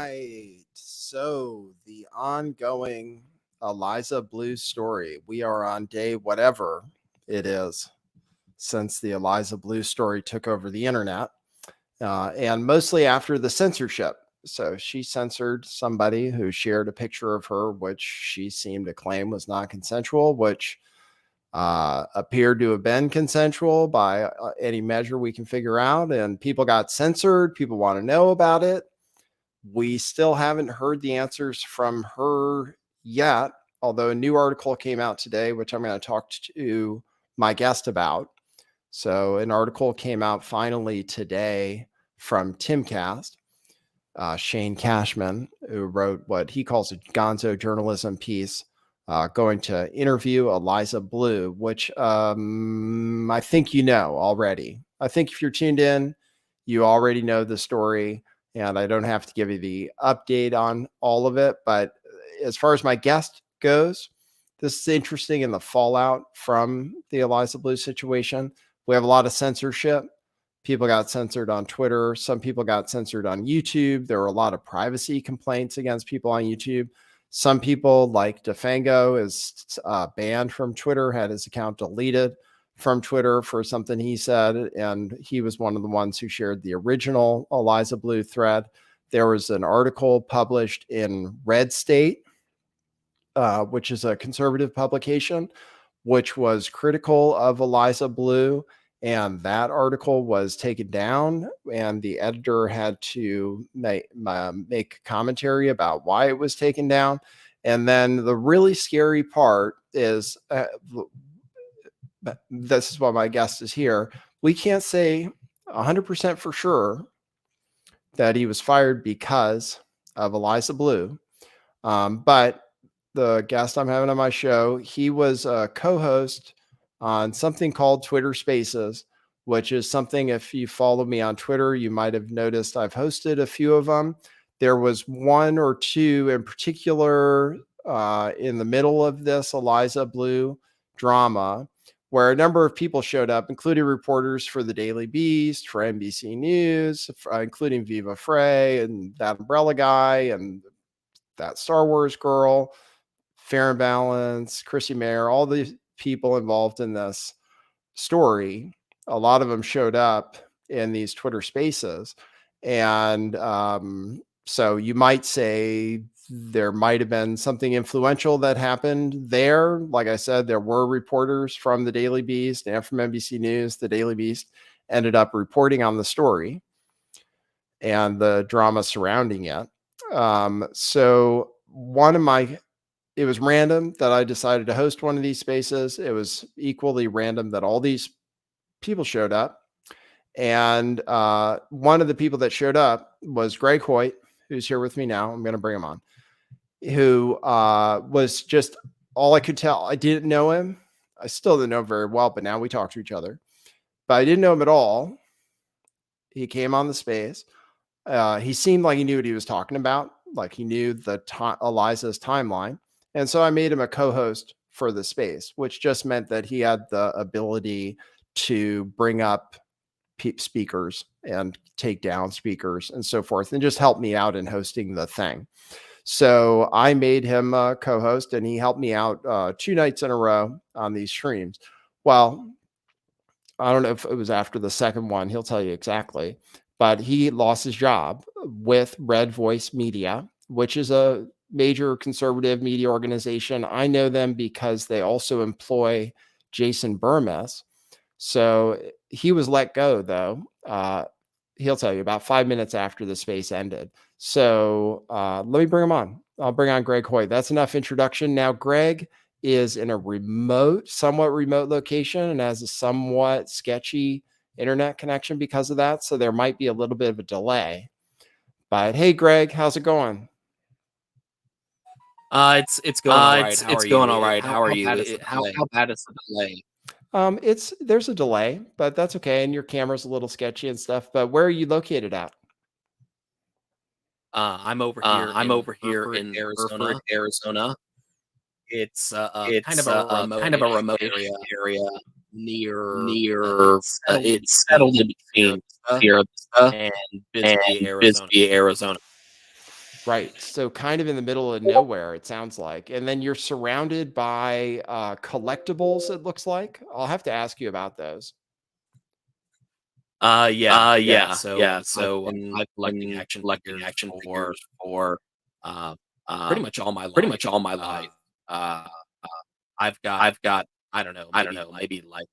right. So the ongoing Eliza Bleu story. We are on day whatever it is since the Eliza Bleu story took over the internet, and mostly after the censorship. So she censored somebody who shared a picture of her, which she seemed to claim was not consensual, which appeared to have been consensual by any measure we can figure out. And people got censored. People want to know about it. We still haven't heard the answers from her yet, although a new article came out today, which I'm going to talk to my guest about. So an article came out finally today from Timcast, Shane Cashman, who wrote what he calls a gonzo journalism piece, going to interview Eliza Bleu, which I think you know already. I think if you're tuned in, you already know the story, and I don't have to give you the update on all of it. But as far as my guest goes, this is interesting in the fallout from the Eliza Bleu situation. We have a lot of censorship. People got censored on Twitter. Some people got censored on YouTube. There were a lot of privacy complaints against people on YouTube. Some people, like DeFango, is banned from Twitter, had his account deleted from Twitter for something he said, and he was one of the ones who shared the original Eliza Bleu thread. There was an article published in Red State, which is a conservative publication, which was critical of Eliza Bleu, and that article was taken down, and the editor had to make commentary about why it was taken down. And then the really scary part is, this is why my guest is here. We can't say 100% for sure that he was fired because of Eliza Bleu. But the guest I'm having on my show, he was a co-host on something called Twitter Spaces, which is something, if you follow me on Twitter, you might have noticed I've hosted a few of them. There was one or two in particular in the middle of this Eliza Bleu drama, where a number of people showed up, including reporters for the Daily Beast, for NBC News, including Viva Frey and that Umbrella guy and that Star Wars girl, Fair and Balance, Chrissy Mayer, all the people involved in this story. A lot of them showed up in these Twitter Spaces. And so you might say there might have been something influential that happened there. Like I said, there were reporters from the Daily Beast and from NBC News. The Daily Beast ended up reporting on the story and the drama surrounding it. So it was random that I decided to host one of these spaces. It was equally random that all these people showed up. And one of the people that showed up was Greg Hoyt, who's here with me now. I'm going to bring him on, who was just all I could tell. I didn't know him. I still didn't know him very well, but now we talk to each other. But I didn't know him at all. He came on the space. He seemed like he knew what he was talking about, like he knew Eliza's timeline. And so I made him a co-host for the space, which just meant that he had the ability to bring up speakers and take down speakers and so forth, and just help me out in hosting the thing. So I made him a co-host, and he helped me out 2 nights in a row on these streams. Well, I don't know if it was after the second one. He'll tell you exactly. But he lost his job with Red Voice Media, which is a major conservative media organization. I know them because they also employ Jason Burmess. So he was let go, though. He'll tell you about 5 minutes after the space ended. So let me bring him on. I'll bring on Greg Hoyt. That's enough introduction. Now, Greg is in a somewhat remote location and has a somewhat sketchy internet connection because of that. So there might be a little bit of a delay. But hey, Greg, how's it going? It's going all right. It's going all right. How are you? How bad is the delay? There's a delay, but that's okay. And your camera's a little sketchy and stuff. But where are you located at? I'm over here in Arizona. It's kind of a remote area near. It's settled in between here and Bisbee, Arizona. Right. So kind of in the middle of nowhere, it sounds like. And then you're surrounded by collectibles, it looks like. I'll have to ask you about those. Yeah. So I've been action collecting figures action for figures for uh, uh, pretty much all my pretty life. much all my Uh, life. Uh, I've got, I've got, I don't know, I don't know, like maybe like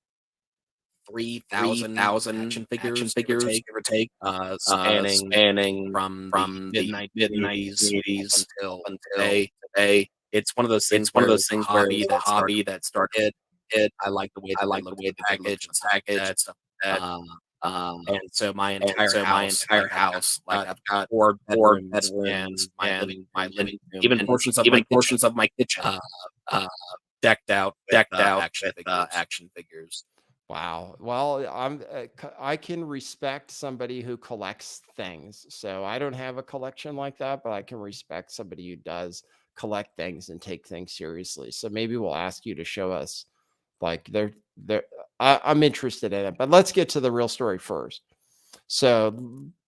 3,000 3,000 action action figures, figures, give or take, spanning spanning from the from mid the mid 1980s up 1980s until until today. today. It's one of those things It's one of where those it's a things where hobby it's a that started hobby that as a started. kid. It, I like the way I that they like the looked way in that the they package looked and in the stuff like package that. and stuff like that. Um, Um, and so my and entire so my house, entire I've got house, like I've got 4 4 bedrooms and bedrooms my living and my room and living room even and portions of my even kitchen, portions of my kitchen uh, uh, decked out with decked out action with figures. action figures. Wow. Well, I can respect somebody who collects things. So I don't have a collection like that, but I can respect somebody who does collect things and take things seriously. So maybe we'll ask you to show us like they're I'm interested in it. But let's get to the real story first. So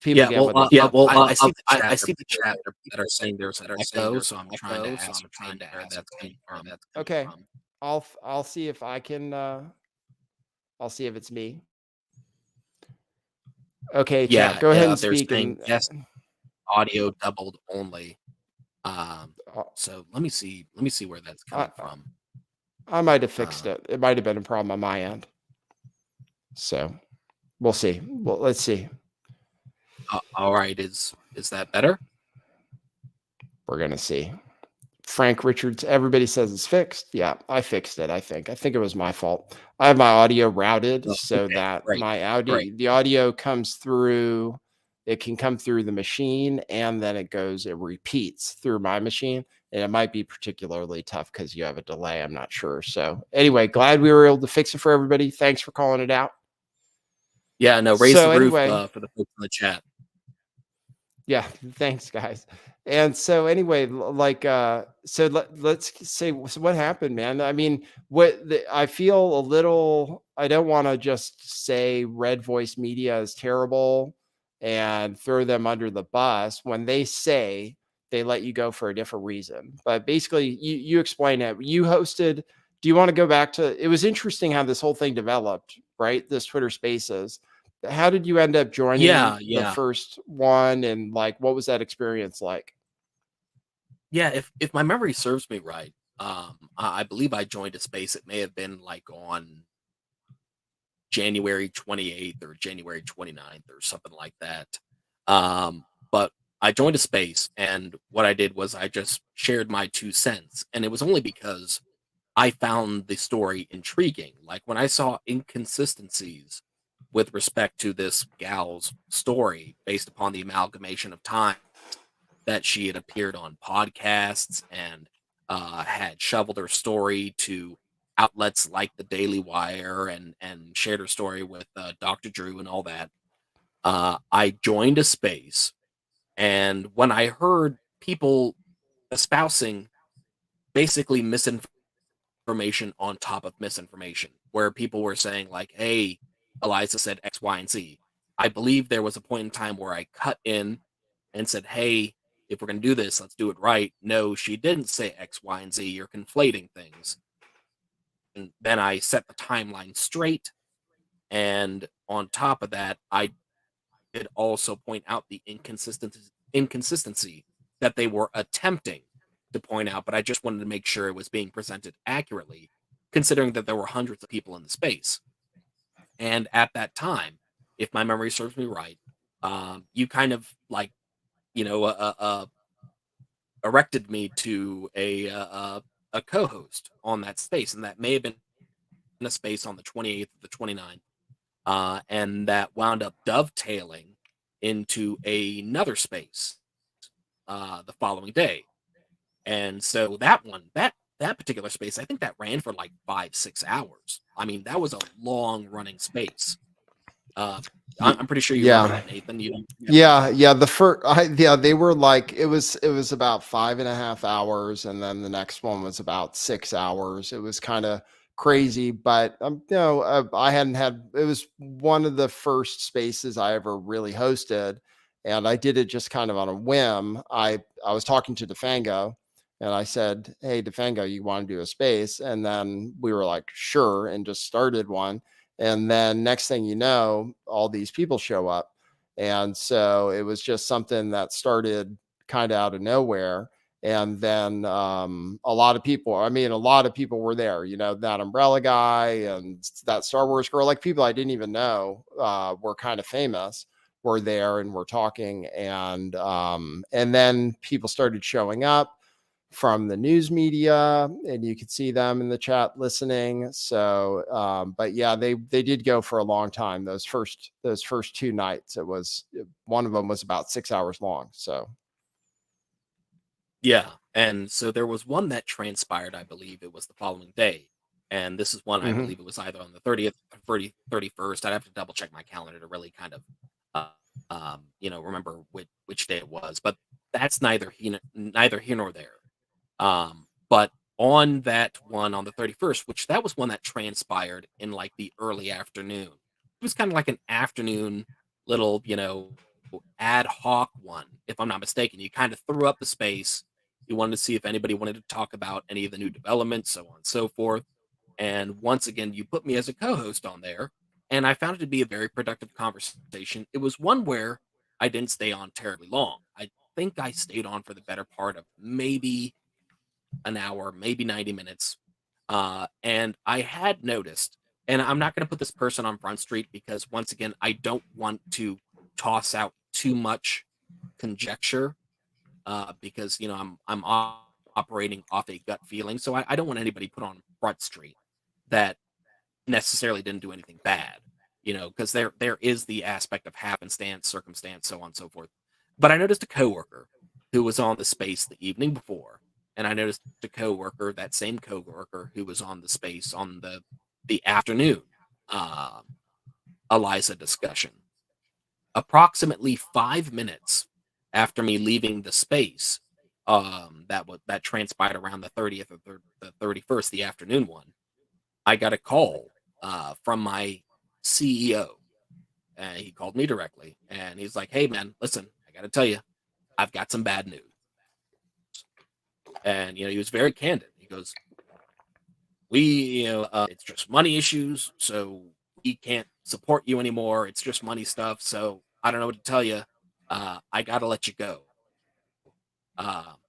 people Yeah, get well, what they I see the I chat. There see are the people chat. that are saying there's an echo, so I'm trying to So I'm trying ascertain to where that's ascertain coming where from. that's coming okay. From. I'll see if I can I'll see if it's me. Okay, chat. Yeah, Go ahead and they're speak saying and yes, audio doubled only. uh, So let me see where that's I coming from. I might have fixed Uh, it. It might have been a problem on my end. So we'll see. Well, let's see. all right, is that better? We're gonna see. Frank Richards, everybody says it's fixed. Yeah, I fixed it, I think. I think it was my fault. I have my audio routed Oh, so okay, that great. my the audio comes through, it can come through the machine and then it repeats through my machine. And it might be particularly tough because you have a delay. I'm not sure. So anyway, glad we were able to fix it for everybody. Thanks for calling it out. Yeah, no, raise the So roof anyway, for the folks in the chat. yeah, thanks guys. And so anyway, so let's say, so what happened, man? I mean, I feel a little, I don't want to just say Red Voice Media is terrible and throw them under the bus when they say they let you go for a different reason. But basically, you explain it. You hosted, do you want to go back to, it was interesting how this whole thing developed, right? This Twitter Spaces. How did you end up joining the first one, and like what was that experience like? Yeah, if my memory serves me right, I believe I joined a space. It may have been like on January 28th or January 29th or something like that. But I joined a space, and what I did was I just shared my 2 cents, and it was only because I found the story intriguing. Like when I saw inconsistencies with respect to this gal's story based upon the amalgamation of time that she had appeared on podcasts and had shoveled her story to outlets like the Daily Wire and shared her story with Dr. Drew and all that. I joined a space, and when I heard people espousing basically misinformation on top of misinformation, where people were saying like, "Hey, Eliza said X, Y, and Z." I believe there was a point in time where I cut in and said, "Hey, if we're going to do this, let's do it right." No, she didn't say X, Y, and Z. You're conflating things. And then I set the timeline straight. And on top of that, I did also point out the inconsistency that they were attempting to point out, but I just wanted to make sure it was being presented accurately, considering that there were hundreds of people in the space. And at that time, if my memory serves me right, you kind of like, you know, erected me to a co-host on that space, and that may have been a space on the 28th or the 29th, and that wound up dovetailing into another space the following day. And so that particular space, I think that ran for like 5-6 hours. I mean, that was a long running space. I'm pretty sure you remember that, Nathan. Yeah. The first, they were like, it was about 5.5 hours, and then the next one was about 6 hours. It was kind of crazy, but I hadn't had. It was one of the first spaces I ever really hosted, and I did it just kind of on a whim. I was talking to DeFango, and I said, "Hey, DeFango, you want to do a space?" And then we were like, "Sure," and just started one. And then next thing you know, all these people show up. And so it was just something that started kind of out of nowhere. And then a lot of people, I mean, a lot of people were there, you know, that umbrella guy and that Star Wars girl, like people I didn't even know were kind of famous, were there and were talking. And then people started showing up from the news media, and you could see them in the chat listening. So but yeah, they did go for a long time. Those first 2 nights, it was, one of them was about 6 hours long. So Yeah, and so there was one that transpired, I believe it was the following day, and this is one I mhm. believe it was either on the 30th or 31st. I'd have to double check my calendar to really kind of, uh, remember which day it was, but that's neither here nor there. But on that one on the 31st, which that was one that transpired in like the early afternoon. It was kind of like an afternoon little, ad hoc one, if I'm not mistaken. You kind of threw up the space. You wanted to see if anybody wanted to talk about any of the new developments, so on and so forth. And once again, you put me as a co-host on there, and I found it to be a very productive conversation. It was one where I didn't stay on terribly long. I think I stayed on for the better part of maybe an hour, maybe 90 minutes. And I had noticed, and I'm not going to put this person on Front Street because, once again, I don't want to toss out too much conjecture because operating off a gut feeling. So I don't want anybody put on Front Street that necessarily didn't do anything bad, because there is the aspect of happenstance, circumstance, so on and so forth. But I noticed a coworker who was on the space the evening before, and I noticed a coworker, that same coworker, who was on the space on the afternoon uh, Eliza discussion. Approximately 5 minutes after me leaving the space, that transpired around the 30th or the 31st, the afternoon one. I got a call from my CEO, and he called me directly, and he's like, "Hey, man, listen, I got to tell you, I've got some bad news." And he was very candid. He goes, "We, it's just money issues, so we can't support you anymore. It's just money stuff. So I don't know what to tell you. I got to let you go.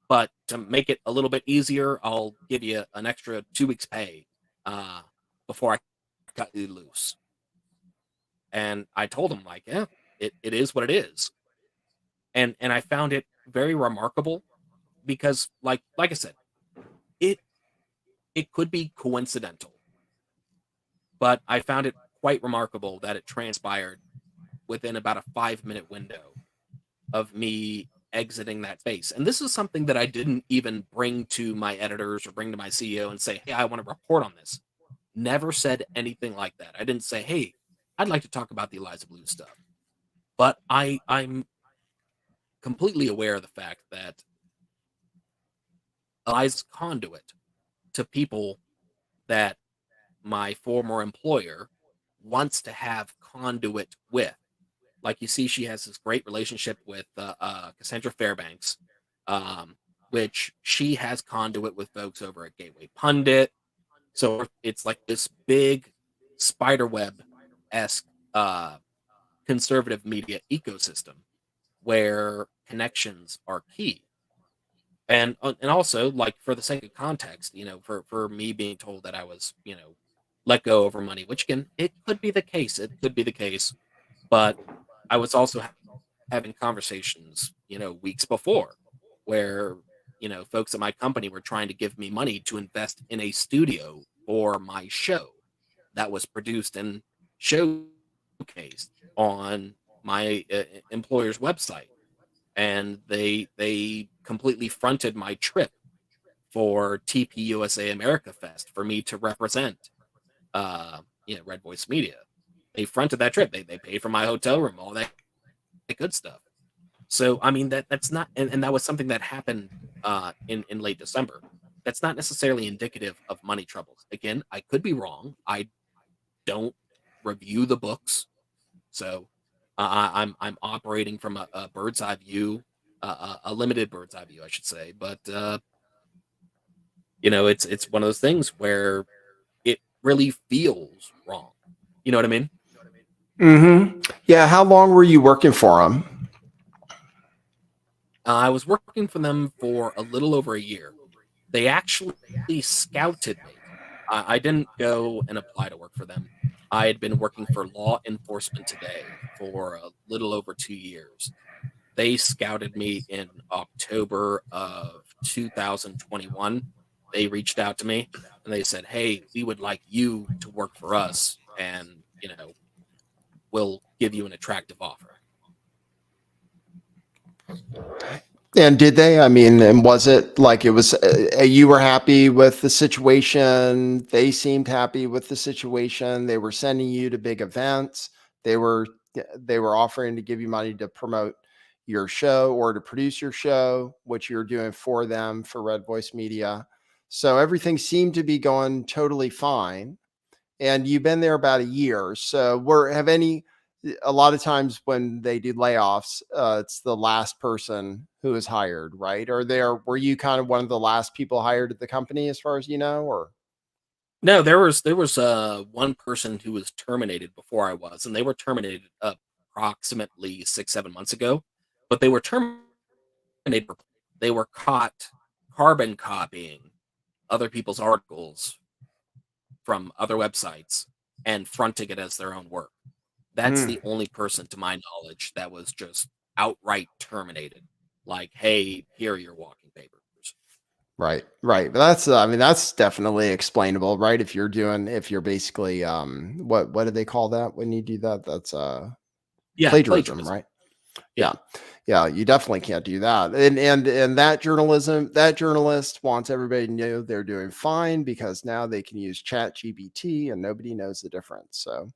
But to make it a little bit easier, I'll give you an extra 2 weeks' pay uh, before I cut you loose." And I told him, like, "Yeah, it is what it is." And I found it very remarkable because, like I said, it it could be coincidental, but I found it quite remarkable that it transpired within about a 5-minute window of me exiting that space. And this is something that I didn't even bring to my editors or bring to my CEO and say, "Hey, I want to report on this." Never said anything like that. I didn't say, "Hey, I'd like to talk about the Eliza Blue stuff." But I'm completely aware of the fact that Eliza's conduit to people that my former employer wants to have conduit with. Like, you see, she has this great relationship with Cassandra Fairbanks, um, which she has conduit with folks over at Gateway Pundit. So it's like this big spiderweb esque conservative media ecosystem where connections are key. And also, like, for the sake of context, for me being told that I was, let go over money, which, again, it could be the case. It could be the case, but I was also having conversations, weeks before, where folks at my company were trying to give me money to invest in a studio for my show that was produced and showcased on my employer's website, and they completely fronted my trip for TPUSA America Fest for me to represent Red Voice Media. They fronted that trip. They paid for my hotel room, all that good stuff. So I mean, that's not, and that was something that happened in late December. That's not necessarily indicative of money troubles. Again, I could be wrong. I don't review the books, so I'm operating from a bird's eye view, a limited bird's eye view, I should say. But it's one of those things where it really feels wrong. You know what I mean? Yeah. How long were you working for him? I was working for them for a little over a year. They actually scouted me. I didn't go and apply to work for them. I had been working for Law Enforcement Today for a little over 2 years. They scouted me in October of 2021. They reached out to me and they said, "Hey, we would like you to work for us, and we'll give you an attractive offer." And did they? I mean, and was it like it was? You were happy with the situation. They seemed happy with the situation. They were sending you to big events. They were they were offering to give you money to promote your show or to produce your show, which you're doing for them for Red Voice Media. So everything seemed to be going totally fine. And you've been there about a year. So have any a lot of times when they do layoffs, it's the last person who is hired, right? Or were you kind of one of the last people hired at the company, as far as you know, or? No, there was one person who was terminated before I was, and they were terminated approximately 6 7 months ago. But they were terminated. They were caught carbon copying other people's articles from other websites and fronting it as their own work. That's Hmm. the only person, to my knowledge, that was just outright terminated. Like, hey, here are your walking papers. Right, right. But that's, I mean, that's definitely explainable, right? If you're basically, what do they call that when you do that? That's Yeah, plagiarism, plagiarism. right? Yeah. Yeah. Yeah, you definitely can't do that. And that journalist wants everybody to know they're doing fine because now they can use Chat GBT and nobody knows the difference. So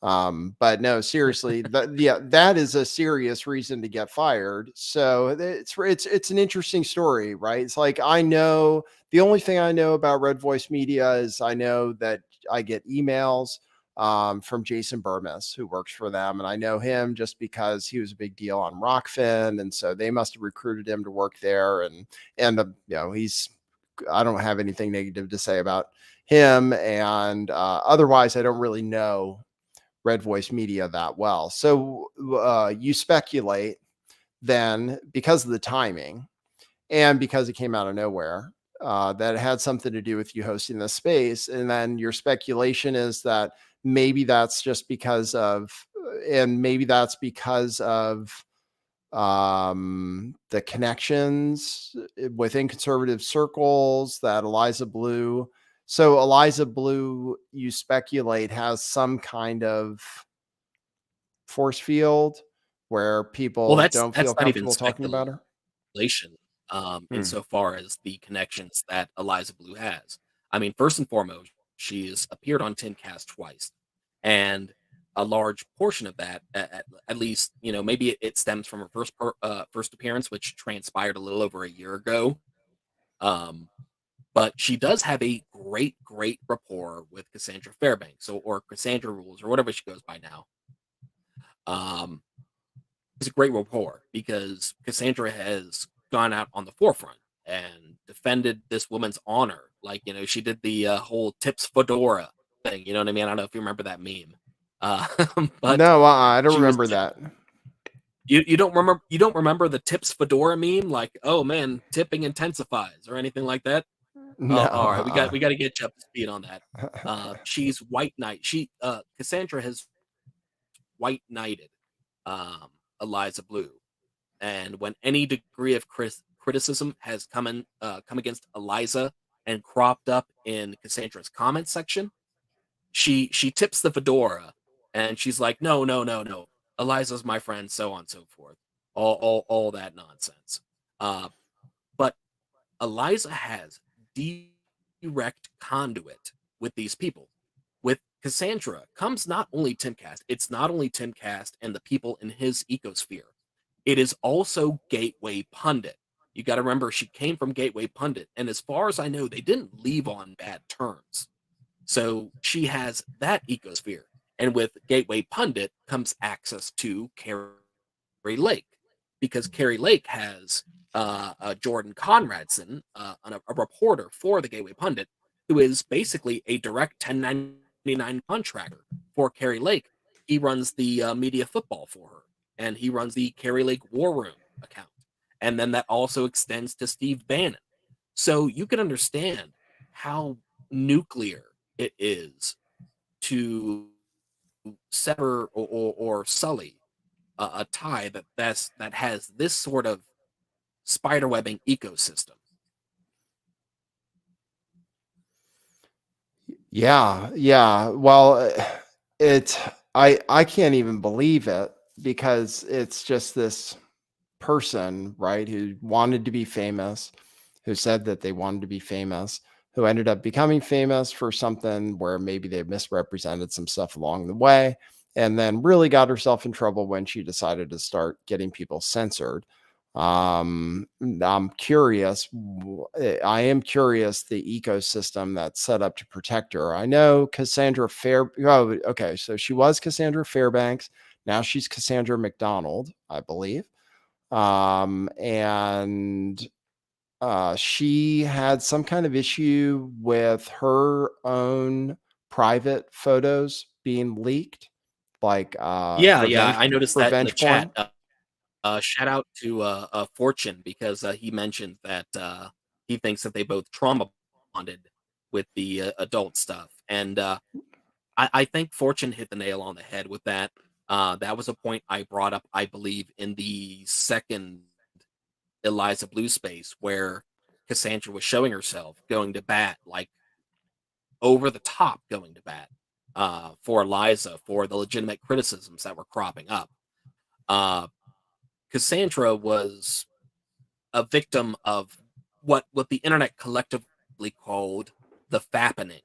but no, seriously, that is a serious reason to get fired. So it's an interesting story, right? It's like, I know the only thing I know about Red Voice Media is I know that I get emails from Jason Burmis, who works for them, and I know him just because he was a big deal on Rockfin, and so they must have recruited him to work there. And he's I don't have anything negative to say about him, and otherwise, I don't really know Red Voice Media that well. So you speculate then, because of the timing and because it came out of nowhere, that it had something to do with you hosting this space. And then your speculation is that maybe that's just because of, and maybe that's because of the connections within conservative circles that Eliza Bleu. So Eliza Bleu, you speculate, has some kind of force field where Well, people that's don't feel that's not even comfortable talking about her? speculation, Hmm. insofar as the connections that Eliza Blue has. I mean, first and foremost, she's appeared on Timcast twice, and a large portion of that, at least, maybe it stems from her first appearance, which transpired a little over a year ago. Um, but she does have a great rapport with Cassandra Fairbanks, or Cassandra Rules, or whatever she goes by now. Um, it's a great rapport because Cassandra has gone out on the forefront and defended this woman's honor. Like, she did the whole tips fedora thing. You know what I mean? I don't know if you remember that meme. Uh, but No, I don't she was remember that. you don't remember the tips fedora meme? Like, oh man, tipping intensifies or anything like that. No. Oh, all right, we got to get you up to speed on that. She's white knight. Cassandra has white knighted Eliza Blue. And when any degree of criticism has come against Eliza and cropped up in Cassandra's comment section, she tips the fedora and she's like, no, no, no, no. Eliza's my friend, so on and so forth. All that nonsense. Uh, but Eliza has direct conduit with these people. With Cassandra comes not only Timcast, it's not only Timcast and the people in his ecosphere. It is also Gateway Pundit. You got to remember, she came from Gateway Pundit, and as far as I know, they didn't leave on bad terms. So she has that ecosphere. And with Gateway Pundit comes access to Carrie Lake, because Carrie Lake has Jordan Conradson, a reporter for the Gateway Pundit, who is basically a direct 1099 contractor for Carrie Lake. He runs the media football for her, and he runs the Carrie Lake War Room account. And then that also extends to Steve Bannon. So you can understand how nuclear it is to sever or sully a tie that has this sort of spiderwebbing ecosystem. Yeah, yeah. Well, it I can't even believe it because it's just this person, right, who wanted to be famous, who said that they wanted to be famous, who ended up becoming famous for something where maybe they misrepresented some stuff along the way, and then really got herself in trouble when she decided to start getting people censored. I'm curious. I am curious the ecosystem that's set up to protect her. I know Cassandra Fair. Oh, okay. So she was Cassandra Fairbanks. Now she's Cassandra McDonald, I believe. And she had some kind of issue with her own private photos being leaked, like Yeah, I noticed that in the revenge chat. porn. Shout out to Fortune, because he mentioned that he thinks that they both trauma bonded with the adult stuff, and I think Fortune hit the nail on the head with that. That was a point I brought up, I believe, in the second Eliza Blue space, where Cassandra was showing herself going to bat, like over the top going to bat for Eliza for the legitimate criticisms that were cropping up. Uh, Cassandra was a victim of what the internet collectively called the fappening.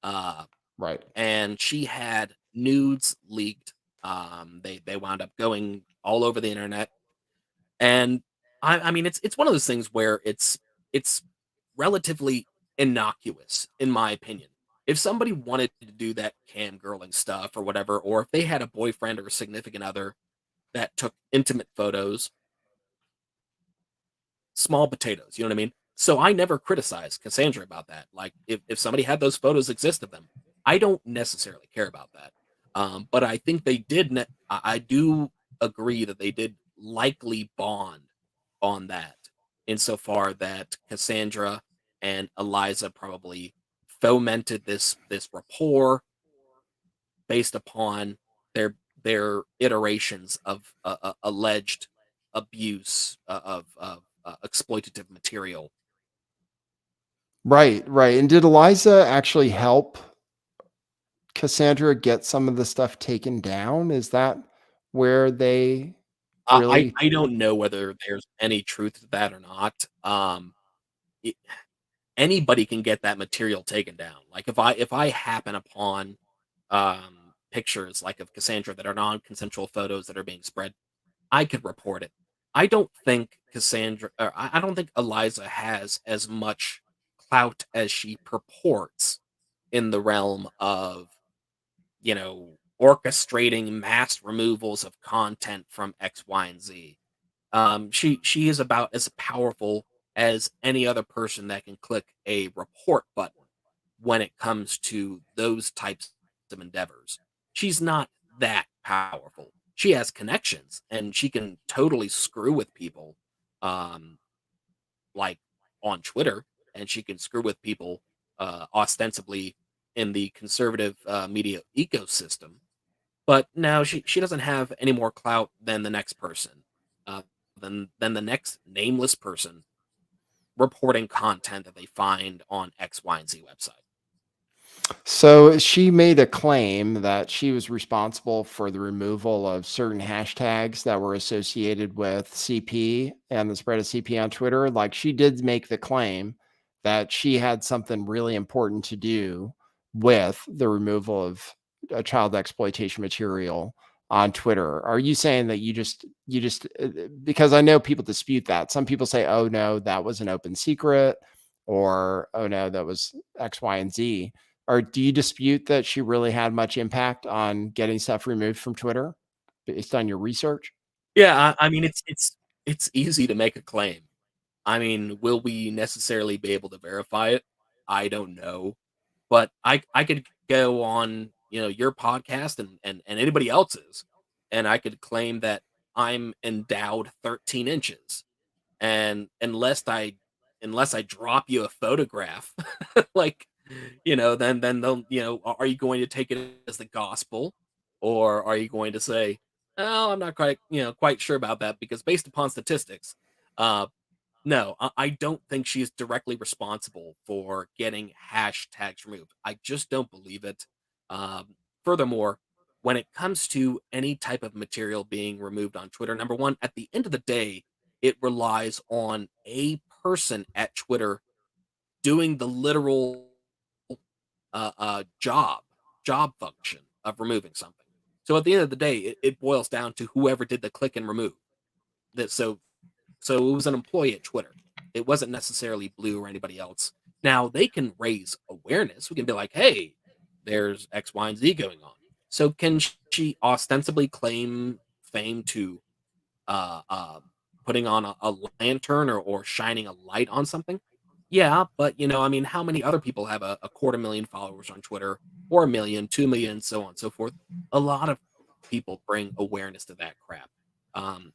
Uh, Right. and she had nudes leaked. They wound up going all over the internet, and I mean it's one of those things where it's relatively innocuous, in my opinion. If somebody wanted to do that cam girling stuff or whatever, or if they had a boyfriend or a significant other that took intimate photos, small potatoes, you know what I mean? So I never criticized Cassandra about that. Like if somebody had those photos exist of them, I don't necessarily care about that. But I think they did. I do agree that they did likely bond on that, insofar that Cassandra and Eliza probably fomented this rapport based upon their their iterations of alleged abuse of exploitative material. Right, right. And did Eliza actually help Cassandra get some of the stuff taken down? Is that where they really I don't know whether there's any truth to that or not. It, anybody can get that material taken down. Like if I happen upon pictures like of Cassandra that are non-consensual photos that are being spread, I could report it. I don't think Cassandra, or I don't think Eliza has as much clout as she purports in the realm of, orchestrating mass removals of content from X, Y, and Z. She is about as powerful as any other person that can click a report button when it comes to those types of endeavors. She's not that powerful. She has connections and she can totally screw with people, um, like on Twitter, and she can screw with people ostensibly in the conservative media ecosystem. But no, she doesn't have any more clout than the next person, uh, than the next nameless person reporting content that they find on X, Y, and Z website. So she made a claim that she was responsible for the removal of certain hashtags that were associated with CP and the spread of CP on Twitter. Like she did make the claim that she had something really important to do with the removal of child exploitation material on Twitter. Are you saying that because I know people dispute that. Some people say, "Oh no, that was an open secret," or "Oh no, that was X, Y, and Z." Or do you dispute that she really had much impact on getting stuff removed from Twitter based on your research? Yeah, I mean, it's easy to make a claim. I mean, will we necessarily be able to verify it? I don't know. But I could go on, your podcast and anybody else's, and I could claim that I'm endowed 13 inches. And unless I drop you a photograph, like, then they'll, are you going to take it as the gospel? Or are you going to say, oh, I'm not quite sure about that because based upon statistics, uh, no, I don't think she's directly responsible for getting hashtags removed. I just don't believe it. Furthermore, when it comes to any type of material being removed on Twitter, number one, at the end of the day, it relies on a person at Twitter doing the literal job function of removing something. So at the end of the day, it boils down to whoever did the click and remove. That so it was an employee at Twitter. It wasn't necessarily Blue or anybody else. Now they can raise awareness. We can be like, hey, there's X, Y, and Z going on. So can she ostensibly claim fame to uh, uh, putting on a lantern or shining a light on something? Yeah, but I mean, how many other people have a quarter million followers on Twitter, or a million, 2 million, so on and so forth? A lot of people bring awareness to that crap.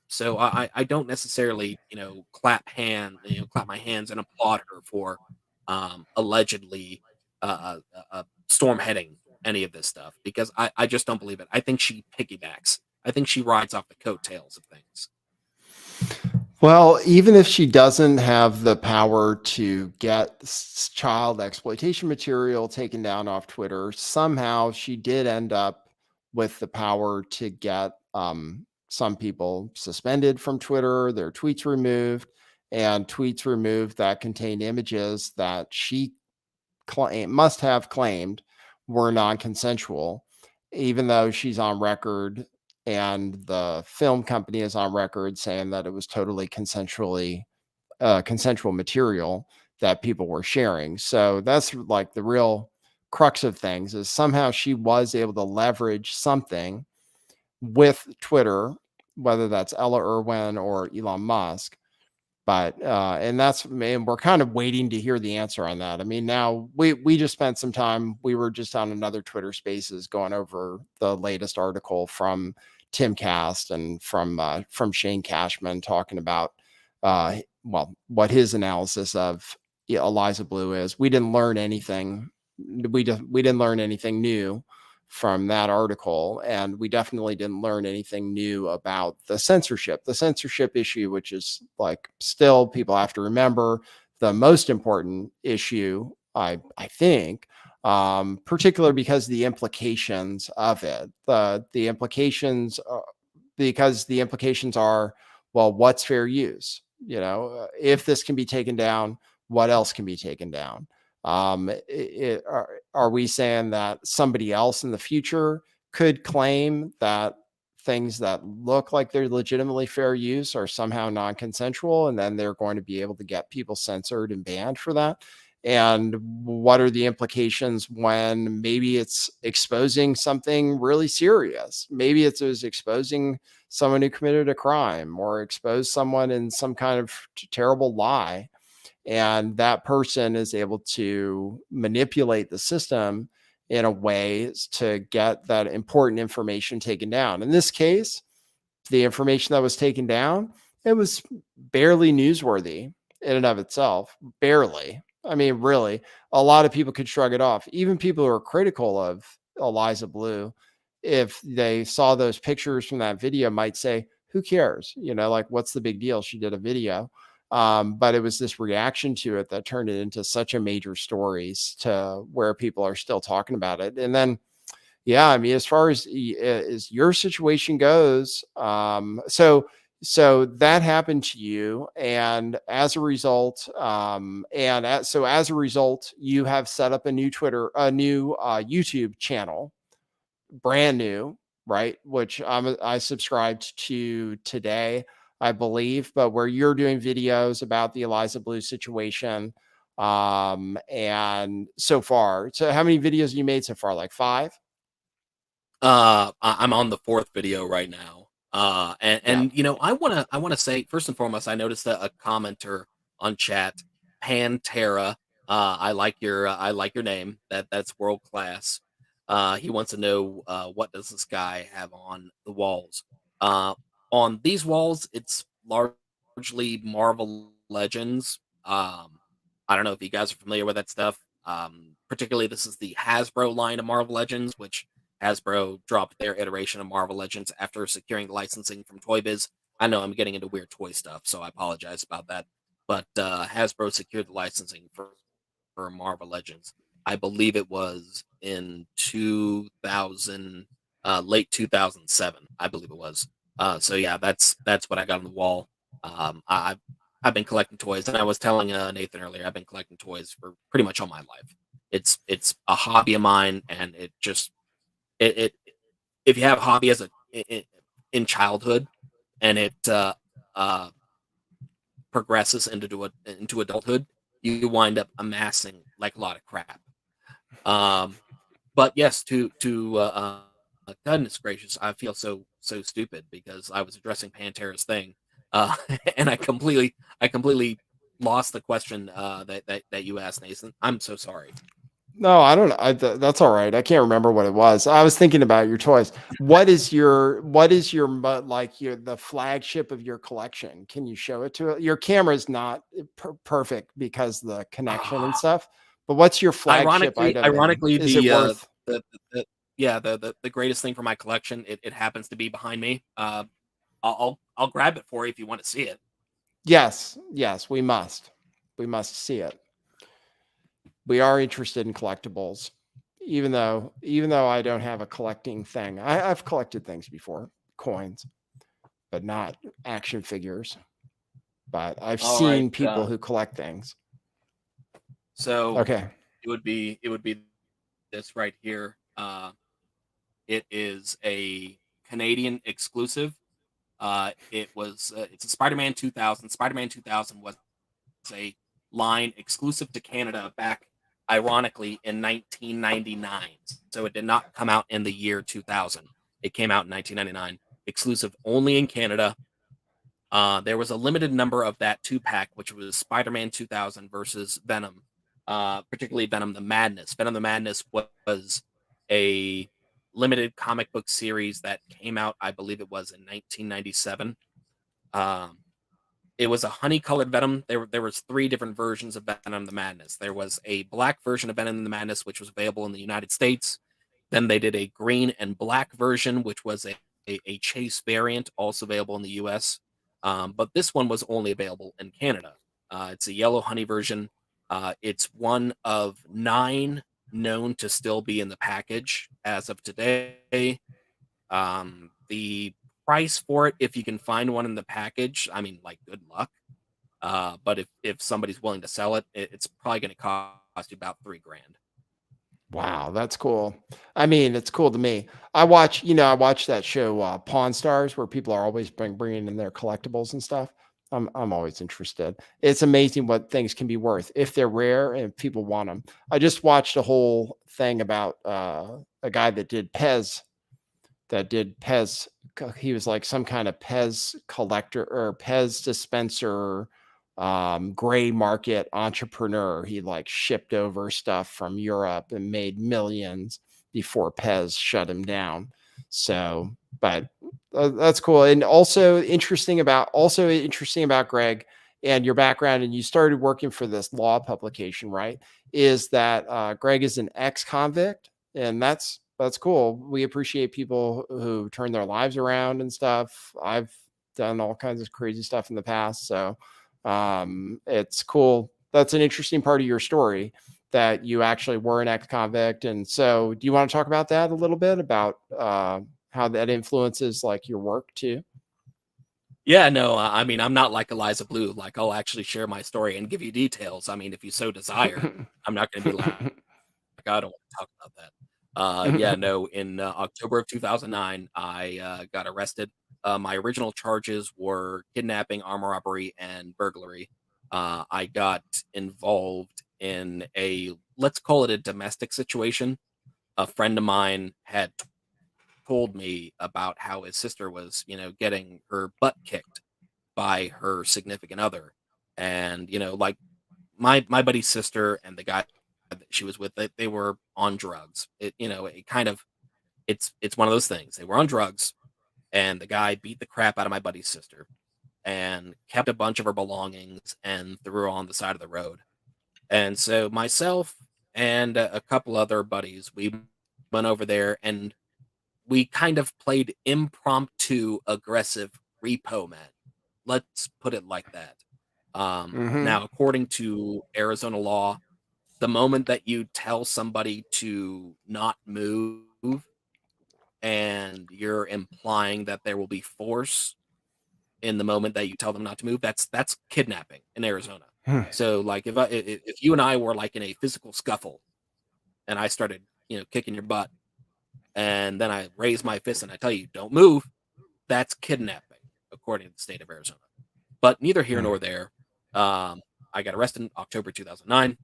So I don't necessarily clap my hands and applaud her for allegedly storm heading any of this stuff because I just don't believe it. I think she piggybacks. I think she rides off the coattails of things. Well, even if she doesn't have the power to get child exploitation material taken down off Twitter, somehow she did end up with the power to get some people suspended from Twitter, their tweets removed, and tweets removed that contained images that she must have claimed were non-consensual, even though she's on record and the film company is on record saying that it was totally consensual material that people were sharing. So that's like the real crux of things, is somehow she was able to leverage something with Twitter, whether that's Ella Irwin or Elon Musk. But and we're kind of waiting to hear the answer on that. I mean, now we just spent some time. We were just on another Twitter Spaces going over the latest article from Tim Cast and from Shane Cashman talking about what his analysis of Eliza Bleu is. We didn't learn anything. We didn't learn anything new from that article, and we definitely didn't learn anything new about the censorship issue, which is, like, still, people have to remember, the most important issue, I think, particularly because the implications of it, the implications, because the implications are, well, what's fair use? If this can be taken down, what else can be taken down? Are we saying that somebody else in the future could claim that things that look like they're legitimately fair use are somehow non-consensual, and then they're going to be able to get people censored and banned for that? And what are the implications when maybe it's exposing something really serious? Maybe it's exposing someone who committed a crime or exposed someone in some kind of terrible lie, and that person is able to manipulate the system in a way to get that important information taken down. In this case, the information that was taken down, it was barely newsworthy in and of itself. Barely. I mean, really, a lot of people could shrug it off. Even people who are critical of Eliza Bleu, if they saw those pictures from that video, might say, who cares? Like, what's the big deal? She did a video. But it was this reaction to it that turned it into such a major stories to where people are still talking about it. And then, yeah, I mean, as far as your situation goes, so that happened to you, and as a result, you have set up a new YouTube channel, brand new, right? Which I subscribed to today, I believe, but where you're doing videos about the Eliza Bleu situation. And so far, so how many videos you made so far? Like 5? I'm on the 4th video right now. Yeah. And you know, I wanna say first and foremost, I noticed a commenter on chat, Pantera. I like your name. That's world class. He wants to know what does this guy have on the walls? Uh, on these walls, it's largely Marvel Legends. I don't know if you guys are familiar with that stuff. Particularly, this is the Hasbro line of Marvel Legends, which Hasbro dropped their iteration of Marvel Legends after securing the licensing from Toy Biz. I know I'm getting into weird toy stuff, so I apologize about that. But Hasbro secured the licensing for Marvel Legends. I believe it was in 2000, late 2007. I believe it was. So yeah, that's what I got on the wall. I've been collecting toys, and I was telling Nathan earlier, I've been collecting toys for pretty much all my life. It's a hobby of mine, and it if you have a hobby as in childhood and it uh, progresses into adulthood, you wind up amassing like a lot of crap. Um, but yes, goodness gracious, I feel so stupid because I was addressing Pantera's thing, uh, and I completely lost the question that you asked, Nathan. I'm so sorry. No, I don't know. That's all right. I can't remember what it was. I was thinking about your toys. What is your like your the flagship of your collection? Can you show it to it? Your camera's not perfect because the connection and Ah, stuff. But what's your flagship ironically, item, and ironically, is it worth? the yeah the greatest thing for my collection, it happens to be behind me. I'll grab it for you if you want to see it. Yes, yes, we must. We must see it. We are interested in collectibles, even though I don't have a collecting thing. I've collected things before, coins, but not action figures. But I've All right. seen people who collect things. So Okay. it would be this right here. It is a Canadian exclusive. It's a Spider-Man 2000. Spider-Man 2000 was a line exclusive to Canada back, ironically, in 1999. So it did not come out in the year 2000. It came out in 1999, exclusive only in Canada. There was a limited number of that 2-pack, which was Spider-Man 2000 versus Venom, particularly Venom the Madness. Venom the Madness was a limited comic book series that came out, I believe it was in 1997. Um, it was a honey-colored Venom. There was 3 different versions of Venom the Madness. There was a black version of Venom the Madness, which was available in the United States. Then they did a green and black version, which was a chase variant, also available in the US. But this one was only available in Canada. It's a yellow honey version. It's one of 9 known to still be in the package as of today. The price for it, if you can find one in the package, I mean, like, good luck. But if somebody's willing to sell it, it's probably going to cost you about 3 grand. Wow, that's cool. I mean, it's cool to me. I watch that show, Pawn Stars, where people are always bringing in their collectibles and stuff. I'm always interested. It's amazing what things can be worth if they're rare and people want them. I just watched a whole thing about a guy that did Pez. He was like some kind of Pez collector or Pez dispenser, gray market entrepreneur. He like shipped over stuff from Europe and made millions before Pez shut him down. So, but that's cool. And also interesting about Greg and your background. And you started working for this law publication, right? Is that Greg is an ex-convict, and that's cool. We appreciate people who turn their lives around and stuff. I've done all kinds of crazy stuff in the past, so it's cool. That's an interesting part of your story, that you actually were an ex-convict. And so, do you want to talk about that a little bit, about how that influences like your work too? Yeah, no, I mean, I'm not like Eliza Blue. Like, I'll actually share my story and give you details. I mean, if you so desire, I'm not going to be like, I don't want to talk about that. Yeah, no, in October of 2009, I got arrested. My original charges were kidnapping, armed robbery, and burglary. I got involved in a, let's call it a domestic situation. A friend of mine had told me about how his sister was, getting her butt kicked by her significant other. And, like my buddy's sister and the guy that she was with, they were on drugs. It kind of, it's one of those things. They were on drugs, and the guy beat the crap out of my buddy's sister and kept a bunch of her belongings and threw her on the side of the road. And so myself and a couple other buddies, we went over there and we kind of played impromptu aggressive repo man. Let's put it like that. Mm-hmm. Now, according to Arizona law, the moment that you tell somebody to not move and you're implying that there will be force in the moment that you tell them not to move, that's kidnapping in Arizona. So, like, if you and I were like in a physical scuffle, and I started, kicking your butt, and then I raise my fist and I tell you don't move, that's kidnapping according to the state of Arizona. But neither here nor there. I got arrested in October 2009.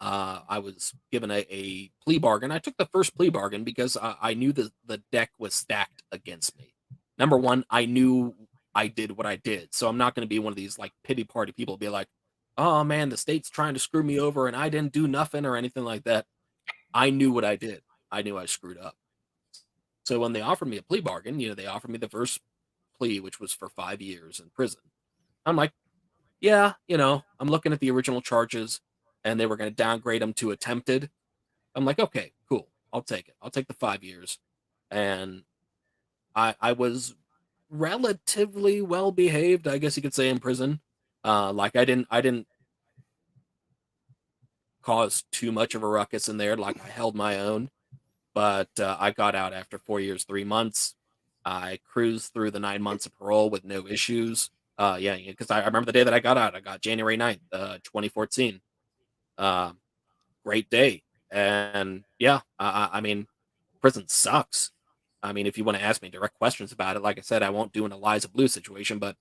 I was given a plea bargain. I took the first plea bargain because I knew the deck was stacked against me. Number one, I knew I did what I did. So I'm not going to be one of these like pity party people be like, oh man, the state's trying to screw me over and I didn't do nothing or anything like that. I knew what I did. I knew I screwed up. So when they offered me a plea bargain, they offered me the first plea, which was for 5 years in prison. I'm like, yeah, I'm looking at the original charges and they were going to downgrade them to attempted. I'm like, okay, cool. I'll take it. I'll take the 5 years. And I was relatively well behaved, I guess you could say, in prison. Like I didn't cause too much of a ruckus in there. Like I held my own, but I got out after 4 years, 3 months. I cruised through the 9 months of parole with no issues. Yeah, because I remember the day that I got out. I got January 9th, 2014. Uh, Great day. And yeah, I mean, prison sucks. I mean, if you want to ask me direct questions about it, like I said, I won't do an Eliza Blue situation, but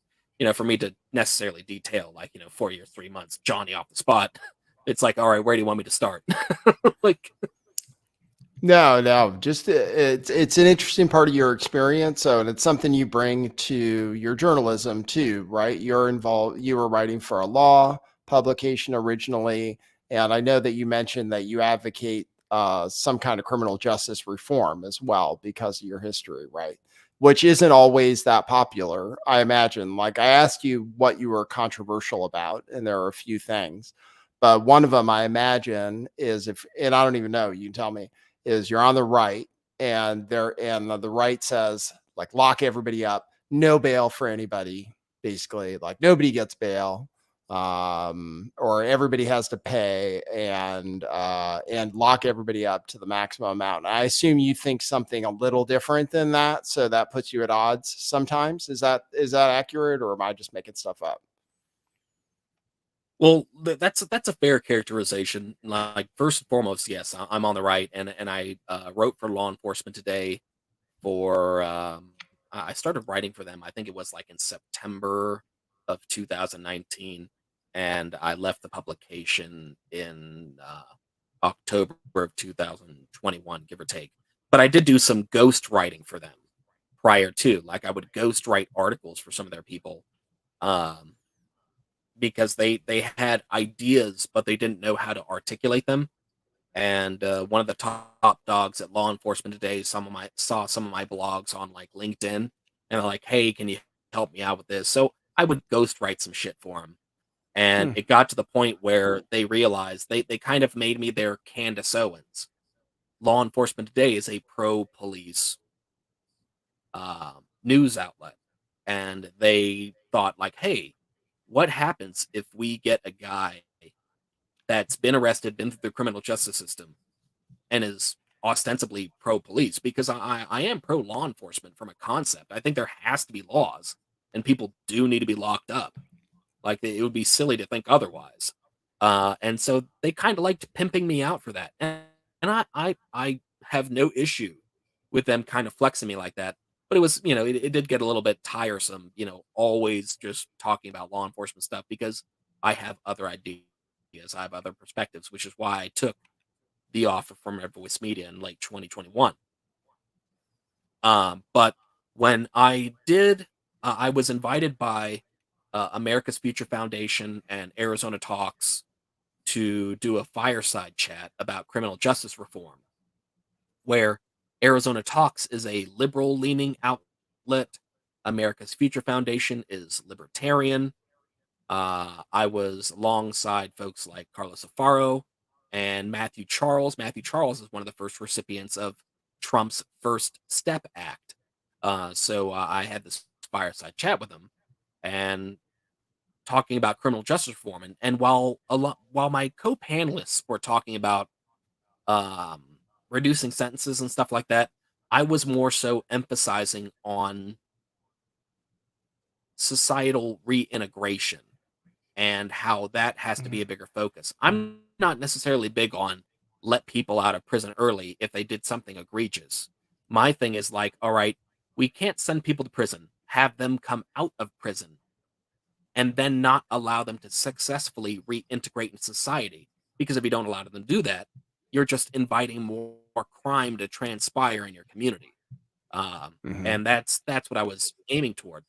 for me to necessarily detail like, 4 years, 3 months, Johnny off the spot, it's like, all right, where do you want me to start? Like, No, no, just it's an interesting part of your experience. So, and it's something you bring to your journalism too, right? You're involved. You were writing for a law publication originally, and I know that you mentioned that you advocate some kind of criminal justice reform as well because of your history, right? Which isn't always that popular, I imagine. Like I asked you what you were controversial about, and there are a few things, but one of them I imagine is if, and I don't even know. You can tell me is you're on the right and the right says like lock everybody up, no bail for anybody, basically like nobody gets bail, or everybody has to pay and lock everybody up to the maximum amount. I assume you think something a little different than that, so that puts you at odds sometimes. Is that accurate, or am I just making stuff up? well, that's a fair characterization. Like, first and foremost, yes, I'm on the right, and I wrote for Law Enforcement Today for I started writing for them. I think it was like in September of 2019, and I left the publication in October of 2021, give or take. But I did do some ghost writing for them prior to. Like I would ghost write articles for some of their people. Um, because they had ideas, but they didn't know how to articulate them. And one of the top dogs at Law Enforcement Today, saw some of my blogs on like LinkedIn, and they're like, "Hey, can you help me out with this?" So I would ghostwrite some shit for them, and Hmm. it got to the point where they realized they kind of made me their Candace Owens. Law Enforcement Today is a pro police news outlet, and they thought like, "Hey, what happens if we get a guy that's been arrested, been through the criminal justice system, and is ostensibly pro police?" Because I am pro law enforcement from a concept. I think there has to be laws, and people do need to be locked up. Like it would be silly to think otherwise. And so they kind of liked pimping me out for that, and I have no issue with them kind of flexing me like that. But it was, it did get a little bit tiresome, always just talking about law enforcement stuff because I have other ideas ideas. I have other perspectives, which is why I took the offer from Red Voice Media in late 2021. But when I did, I was invited by America's Future Foundation and Arizona Talks to do a fireside chat about criminal justice reform, where Arizona Talks is a liberal leaning outlet. America's Future Foundation is libertarian. I was alongside folks like Carlos Alfaro and Matthew Charles. Matthew Charles is one of the first recipients of Trump's First Step Act. So I had this fireside chat with him and talking about criminal justice reform. And while my co-panelists were talking about um, reducing sentences and stuff like that, I was more so emphasizing on societal reintegration and how that has to be a bigger focus. I'm not necessarily big on let people out of prison early if they did something egregious. My thing is like, all right, we can't send people to prison, have them come out of prison, and then not allow them to successfully reintegrate in society. Because if you don't allow them to do that, you're just inviting more crime to transpire in your community. And that's what I was aiming toward.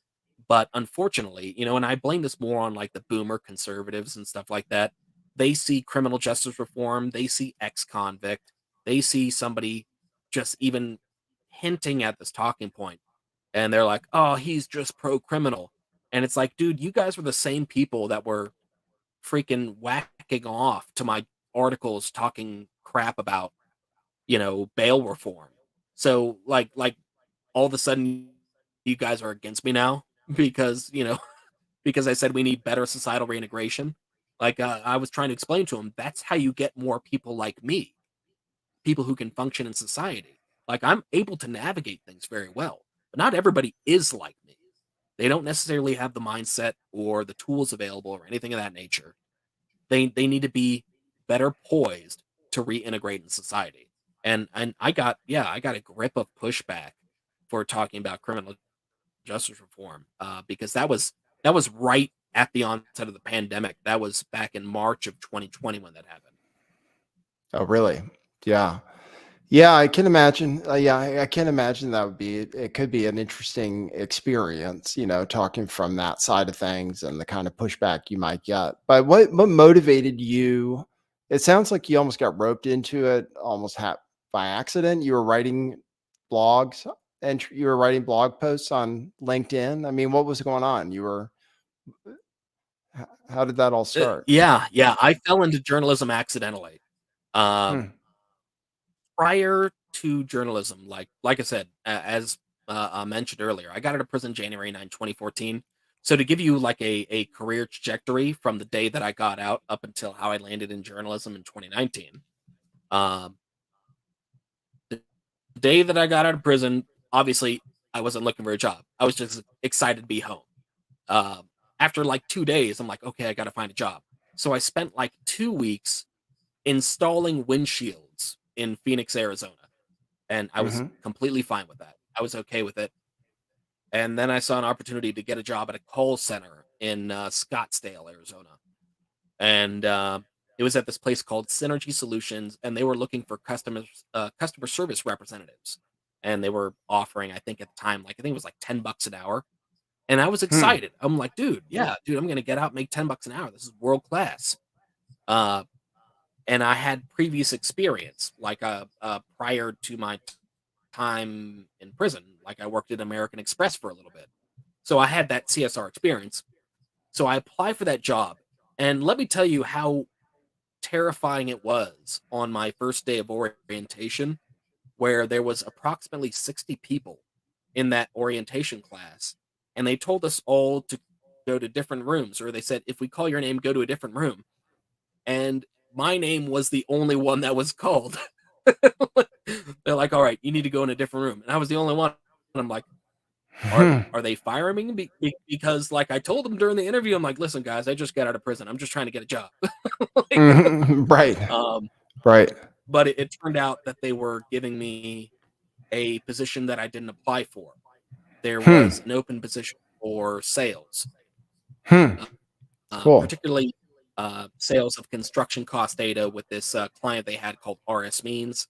But unfortunately, and I blame this more on like the boomer conservatives and stuff like that. They see criminal justice reform, they see ex-convict, they see somebody just even hinting at this talking point, and they're like, "Oh, he's just pro-criminal." And it's like, dude, you guys were the same people that were freaking whacking off to my articles talking crap about, bail reform. So like all of a sudden you guys are against me now because, because I said we need better societal reintegration. Like I was trying to explain to them, that's how you get more people like me, people who can function in society. Like I'm able to navigate things very well, but not everybody is like me. They don't necessarily have the mindset or the tools available or anything of that nature. They need to be better poised to reintegrate in society. And I got a grip of pushback for talking about criminal justice reform because that was right at the onset of the pandemic. That was back in March of 2020 when that happened. Oh, really? Yeah. Yeah, I can imagine. Yeah, I can imagine that would be, it could be an interesting experience, talking from that side of things and the kind of pushback you might get. But what motivated you? It sounds like you almost got roped into it almost by accident. You were writing blogs and you were writing blog posts on LinkedIn. I mean, what was going on? How did that all start? Yeah, I fell into journalism accidentally. Hmm. Um, Prior to journalism, like I said, as mentioned earlier, I got out of prison January 9, 2014. So to give you like a career trajectory from the day that I got out up until how I landed in journalism in 2019. Um, the day that I got out of prison, obviously I wasn't looking for a job. I was just excited to be home. After like 2 days, I'm like, okay, I got to find a job. So I spent like 2 weeks installing windshields in Phoenix, Arizona. And I was Hmm. completely fine with that. I was okay with it. And then I saw an opportunity to get a job at a call center in Scottsdale, Arizona. And it was at this place called Synergy Solutions, and they were looking for customer service representatives. And they were offering, I think at the time, like I think it was like $10 an hour. And I was Hmm. excited. I'm like, dude, I'm gonna get out, and make $10 an hour. This is world class. Uh, and I had previous experience, like prior to my time in prison. Like I worked at American Express for a little bit. So I had that CSR experience. So I applied for that job. And let me tell you how terrifying it was on my first day of orientation, where there was approximately 60 people in that orientation class. And they told us all to go to different rooms, or they said, if we call your name, go to a different room. And my name was the only one that was called. They're like, all right, you need to go in a different room. And I was the only one. And I'm like, Hmm. are they firing me? Because like I told them during the interview, I'm like, listen, guys, I just got out of prison. I'm just trying to get a job. Like, Right. um, Right. but it turned out that they were giving me a position that I didn't apply for. There Hmm. was an open position for sales, Hmm. Cool. particularly. sales of construction cost data with this client they had called RS Means.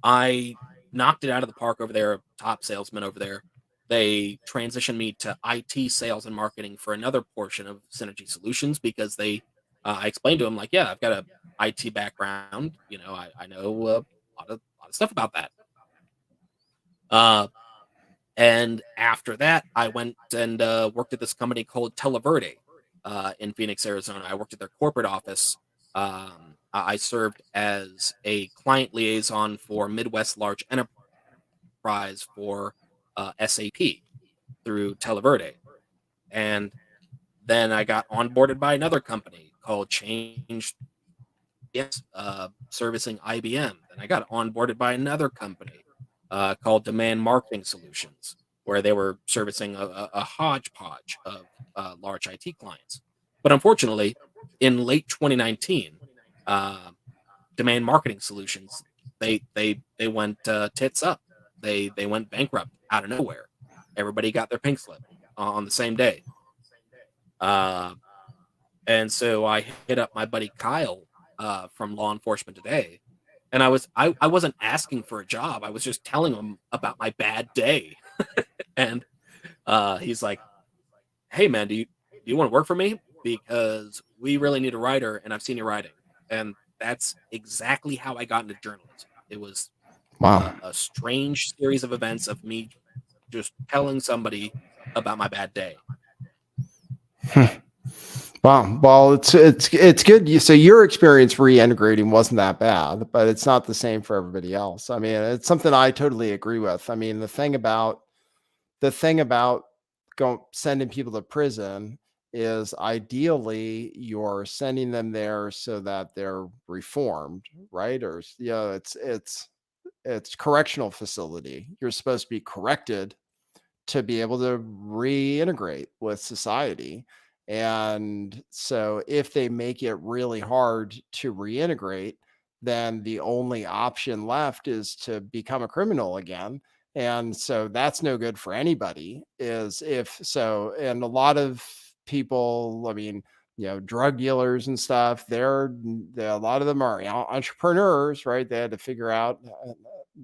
I knocked it out of the park over there, top salesman over there. They transitioned me to IT sales and marketing for another portion of Synergy Solutions because I explained to them like, yeah, I've got a IT background. I know a lot of stuff about that. Uh, and after that, I went and worked at this company called Televerde in Phoenix, Arizona. I worked at their corporate office. I served as a client liaison for Midwest Large Enterprise for SAP through Televerde. And then I got onboarded by another company called Change, yes, servicing IBM. Then I got onboarded by another company called Demand Marketing Solutions, where they were servicing a hodgepodge of large IT clients. But unfortunately, in late 2019, uh, Demand Marketing Solutions they went tits up. They went bankrupt out of nowhere. Everybody got their pink slip on the same day. Uh, and so I hit up my buddy Kyle from Law Enforcement Today, and I wasn't asking for a job. I was just telling him about my bad day, and he's like, "Hey man, do you want to work for me? Because we really need a writer, and I've seen your writing." And that's exactly how I got into journalism. It was Wow. a strange series of events of me just telling somebody about my bad day. Wow. Well, it's good. So your experience reintegrating wasn't that bad, but it's not the same for everybody else. I mean, it's something I totally agree with. I mean, the thing about going sending people to prison is ideally you're sending them there so that they're reformed, right? Or it's correctional facility. You're supposed to be corrected to be able to reintegrate with society. And so if they make it really hard to reintegrate, then the only option left is to become a criminal again. And so that's no good for anybody. Is if so, and a lot of people, I mean, drug dealers and stuff, a lot of them are entrepreneurs, right? They had to figure out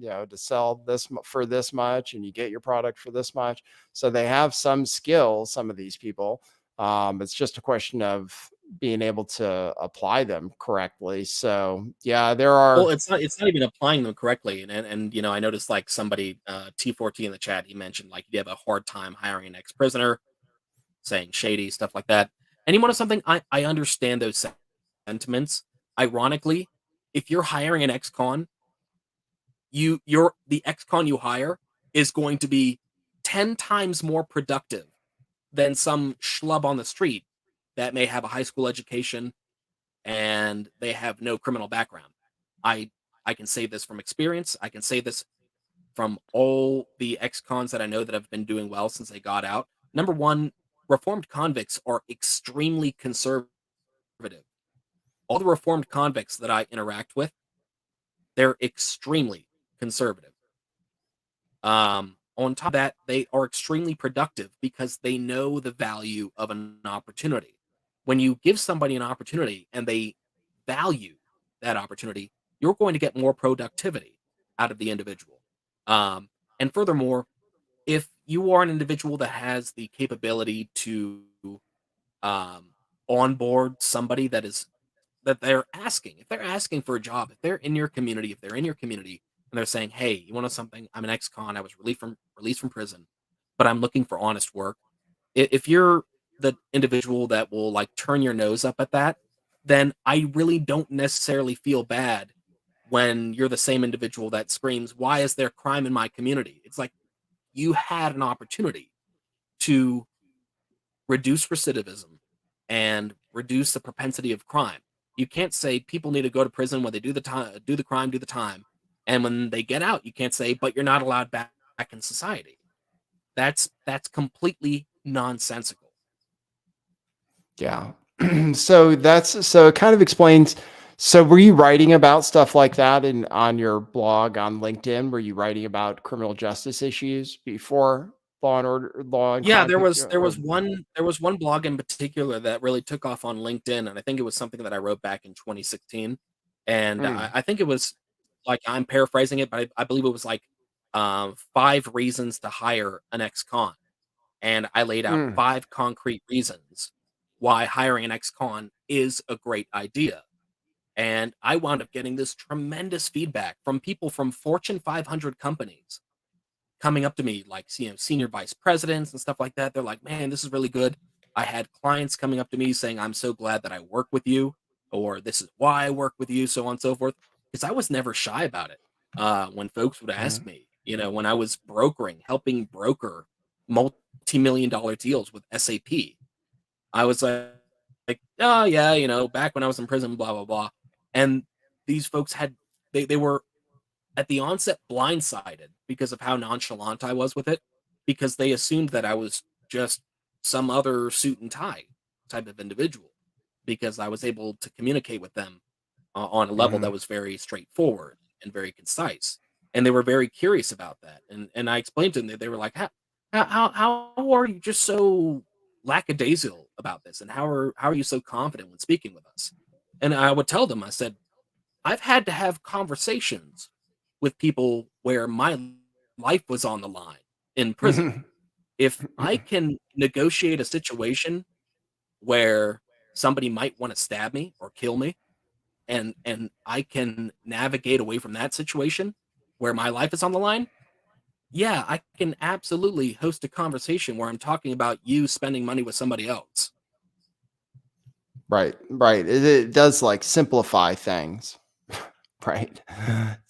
to sell this for this much, and you get your product for this much. So they have some skills, some of these people. It's just a question of being able to apply them correctly. So yeah, there Well, are. it's not even applying them correctly, and I noticed like somebody T14 in the chat, he mentioned like you have a hard time hiring an ex-prisoner, saying shady stuff like that. And you want to know something? I understand those sentiments. Ironically, if you're hiring an ex-con, the ex-con you hire is going to be 10 times more productive than some schlub on the street that may have a high school education and they have no criminal background. I I can say this from experience. I can say this from all the ex-cons that I know that have been doing well since they got out. Number one, reformed convicts are extremely conservative. All the reformed convicts that I interact with, they're extremely conservative. On top of that, they are extremely productive because they know the value of an opportunity. When you give somebody an opportunity and they value that opportunity, you're going to get more productivity out of the individual. Um, and furthermore, if you are an individual that has the capability to um, onboard somebody that if they're asking for a job, if they're in your community, and they're saying, "Hey, you want to know something? I'm an ex-con. I was released from prison, but I'm looking for honest work." If you're the individual that will like turn your nose up at that, then I really don't necessarily feel bad when you're the same individual that screams, "Why is there crime in my community?" It's like you had an opportunity to reduce recidivism and reduce the propensity of crime. You can't say people need to go to prison when they do the time, do the crime, do the time, and when they get out, you can't say, but you're not allowed back in society. That's completely nonsensical. Yeah. So it kind of explains. So were you writing about stuff like that on your blog on LinkedIn? Were you writing about criminal justice issues before Law and Order, Law and Yeah, Crime, or there was one blog in particular that really took off on LinkedIn, and I think it was something that I wrote back in 2016, and mm, I think it was like, I'm paraphrasing it, but I believe it was like, 5 reasons to hire an ex-con, and I laid out mm, 5 concrete reasons why hiring an ex-con is a great idea, and I wound up getting this tremendous feedback from people from Fortune 500 companies coming up to me, like, senior vice presidents and stuff like that. They're like, "Man, this is really good." I had clients coming up to me saying, "I'm so glad that I work with you," or "This is why I work with you," so on and so forth. Because I was never shy about it. When folks would ask mm, me, when I was brokering, helping broker multi-million dollar deals with SAP, I was like, "Oh, yeah, back when I was in prison, blah, blah, blah." And these folks they were at the onset blindsided because of how nonchalant I was with it, because they assumed that I was just some other suit and tie type of individual, because I was able to communicate with them on a level that mhm, was very straightforward and very concise. And they were very curious about that. And I explained to them that they were like, how are you just so lackadaisical about this? And how are you so confident when speaking with us? And I would tell them, I said, I've had to have conversations with people where my life was on the line in prison. mhm. If I can negotiate a situation where somebody might want to stab me or kill me, and I can navigate away from that situation where my life is on the line, yeah, I can absolutely host a conversation where I'm talking about you spending money with somebody else. Right, right. It does like simplify things. Right.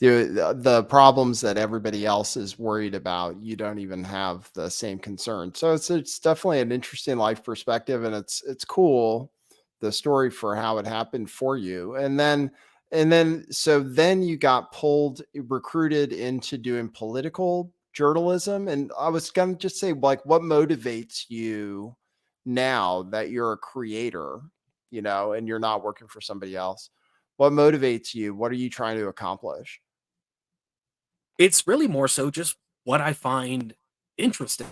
The problems that everybody else is worried about, you don't even have the same concern. So it's definitely an interesting life perspective, and it's cool, the story for how it happened for you. And then you got pulled, recruited into doing political journalism. And I was gonna just say, like, what motivates you now that you're a creator, and you're not working for somebody else? What motivates you? What are you trying to accomplish? It's really more so just what I find interesting.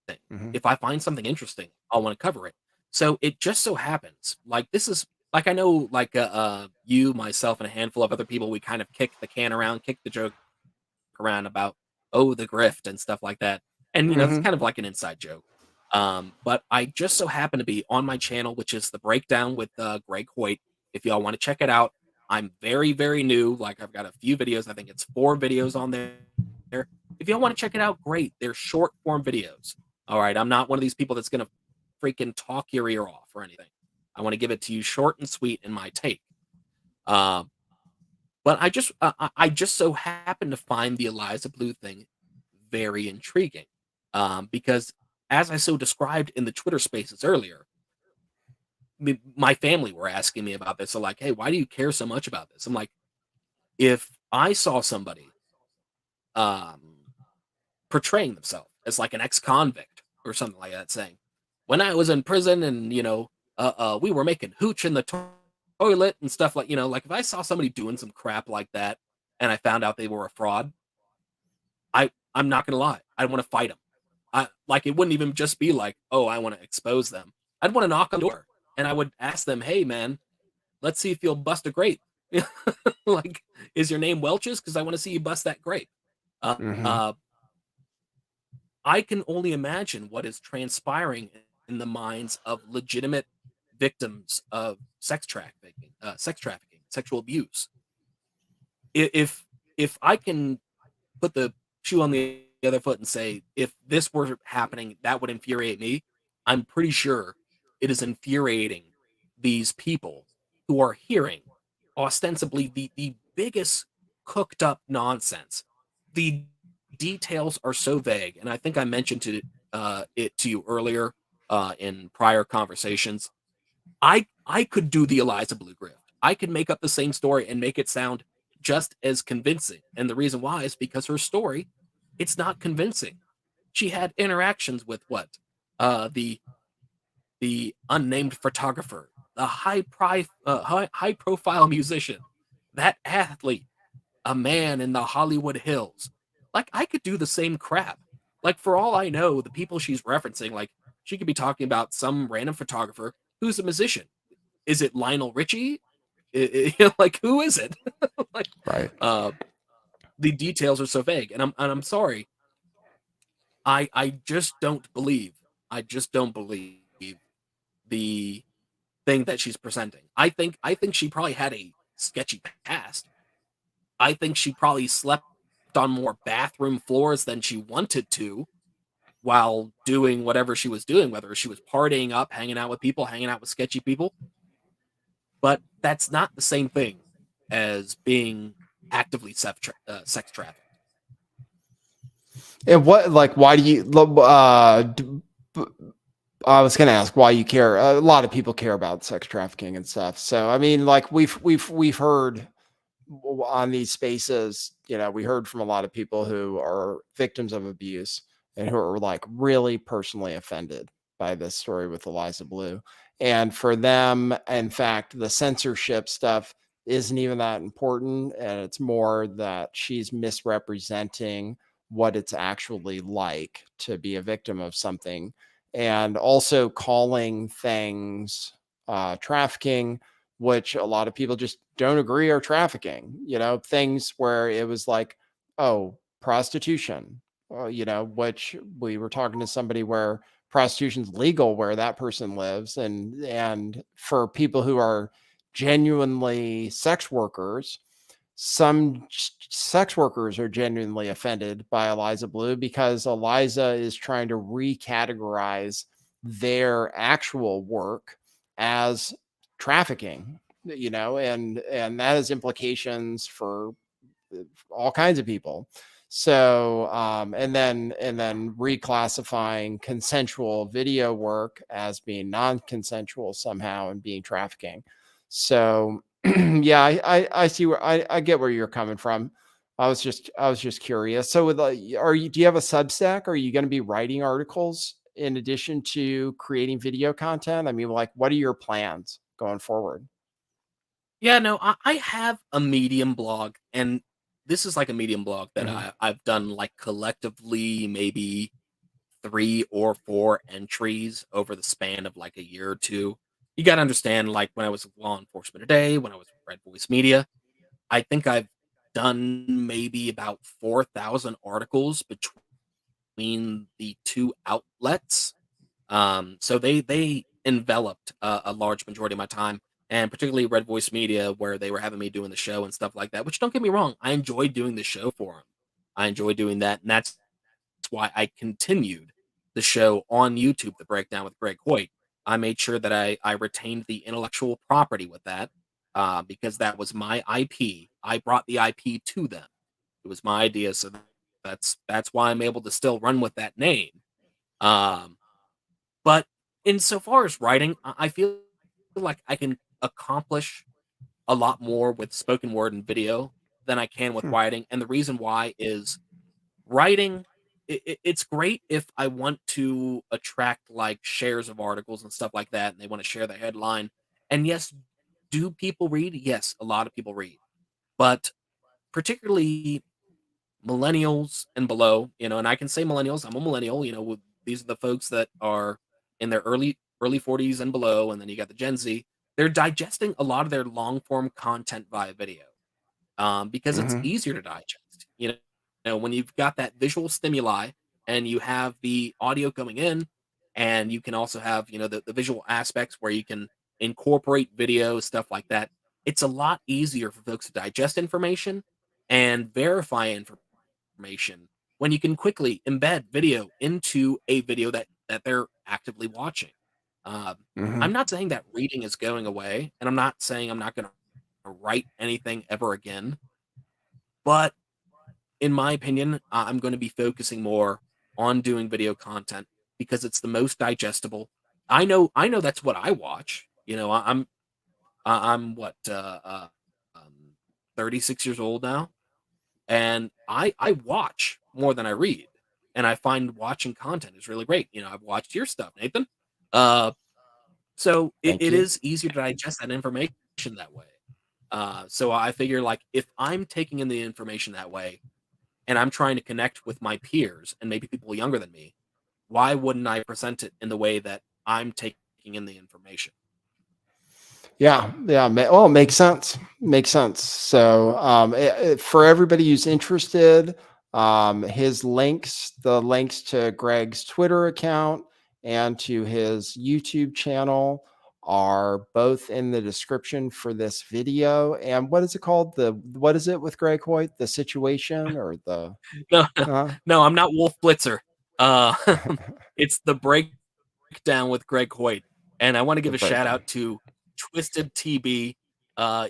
Mhm, If I find something interesting, I'll wanna cover it. So, it just so happens, like, this is like, I know, like, you, myself, and a handful of other people, we kind of kick the can around, kick the joke around about, "Oh, the grift," and stuff like that, and, it's mhm, kind of like an inside joke. But I just so happen to be on my channel, which is The Breakdown with, Greg Hoyt. If y'all wanna check it out, I'm very, very new, like, I've got a few videos, I think it's 4 videos on there. If y'all wanna check it out, great, they're short form videos. Alright, I'm not one of these people that's gonna freaking talk your ear off or anything. I wanna give it to you short and sweet in my take. Um, but I just so happen to find the Eliza Blue thing very intriguing, because as I so described in the Twitter Spaces earlier, my family were asking me about this. So, like, "Hey, why do you care so much about this?" I'm like, if I saw somebody, um, portraying themselves as like an ex-convict or something like that, saying, "When I was in prison and, we were making hooch in the toilet," and stuff like, like, if I saw somebody doing some crap like that and I found out they were a fraud, I'm not gonna lie, I'd wanna fight 'em. Like, it wouldn't even just be like, "Oh, I wanna expose them." I'd wanna knock on the door, and I would ask them, "Hey, man, let's see if you'll bust a grape." Like, "Is your name Welch's? Because I wanna see you bust that grape." Uh, mhm. uh, I can only imagine what is transpiring in the minds of legitimate victims of sex trafficking, sexual abuse. If I can put the shoe on the other foot and say, if this were happening, that would infuriate me. I'm pretty sure it is infuriating these people who are hearing ostensibly the biggest cooked up nonsense. The details are so vague, and I think I mentioned it to you earlier in prior conversations. I could do the Eliza Blue grift. I could make up the same story and make it sound just as convincing. And the reason why is because her story, it's not convincing. She had interactions with what? The unnamed photographer, the high profile musician, that athlete, a man in the Hollywood Hills. Like, I could do the same crap. Like for all I know, the people she's referencing, like she could be talking about some random photographer who's a musician. Is it Lionel Richie? Like who is it? Like Right. uh, the details are so vague, and I'm sorry. I just don't believe. I just don't believe the thing that she's presenting. I think she probably had a sketchy past. I think she probably slept on more bathroom floors than she wanted to while doing whatever she was doing, whether she was partying up, hanging out with people, hanging out with sketchy people. But that's not the same thing as being actively sex trafficked. And what, like, why do you? I was gonna ask why you care. A lot of people care about sex trafficking and stuff. So I mean, like we've heard on these spaces, we heard from a lot of people who are victims of abuse and who are like really personally offended by this story with Eliza Bleu. And for them, in fact, the censorship stuff isn't even that important. And it's more that she's misrepresenting what it's actually like to be a victim of something, and also calling things trafficking, which a lot of people just don't agree are trafficking. Things where it was like, oh, prostitution, which we were talking to somebody where prostitution's legal where that person lives. And for people who are genuinely sex workers, some sex workers are genuinely offended by Eliza Bleu because Eliza is trying to recategorize their actual work as trafficking, and that has implications for all kinds of people. So and then reclassifying consensual video work as being non-consensual somehow and being trafficking. So yeah, I see where I get where you're coming from. I was just curious. So do you have a Substack? Are you going to be writing articles in addition to creating video content? I mean, like, what are your plans going forward? Yeah, no, I have a Medium blog, and this is like a Medium blog that Mhm. I've done like collectively maybe 3 or 4 entries over the span of like a year or two. You got to understand, like when I was with Law Enforcement Today, when I was with Red Voice Media, I think I've done maybe about 4,000 articles between the two outlets. So they enveloped a large majority of my time, and particularly Red Voice Media, where they were having me doing the show and stuff like that. Which don't get me wrong, I enjoyed doing the show for them. I enjoy doing that, and that's why I continued the show on YouTube, The Breakdown with Greg Hoyt. I made sure that I retained the intellectual property with that because that was my IP. I brought the IP to them. It was my idea, so that's why I'm able to still run with that name. Um, but insofar as writing, I feel like I can accomplish a lot more with spoken word and video than I can with Hmm. writing. And the reason why is writing, it's great if I want to attract like shares of articles and stuff like that, and they want to share the headline. And yes, do people read? Yes, a lot of people read, but particularly millennials and below, and I can say millennials, I'm a millennial, these are the folks that are in their early 40s and below, and then you got the Gen Z. They're digesting a lot of their long form content via video because it's Hmm. easier to digest. When you've got that visual stimuli and you have the audio coming in, and you can also have the visual aspects where you can incorporate video stuff like that. It's a lot easier for folks to digest information and verify information when you can quickly embed video into a video that they're actively watching. Um, Hmm. I'm not saying that reading is going away, and I'm not saying I'm not going to write anything ever again. But in my opinion, I'm going to be focusing more on doing video content because it's the most digestible. I know that's what I watch. I'm what 36 years old now, and I watch more than I read, and I find watching content is really great. I've watched your stuff, Nathan. Uh, so it, Thank it you. is easier to digest that information that way. So I figure like if I'm taking in the information that way, and I'm trying to connect with my peers and maybe people younger than me, why wouldn't I present it in the way that I'm taking in the information? Yeah, yeah. Well, it makes sense. Makes sense. So, for everybody who's interested, the links to Greg's Twitter account and to his YouTube channel are both in the description for this video. And what is it called? What is it with Greg Hoyt? The situation or the No, no, huh? no, I'm not Wolf Blitzer. Uh, it's the breakdown with Greg Hoyt, and I want to The give a shout breakdown. out to Twisted TB.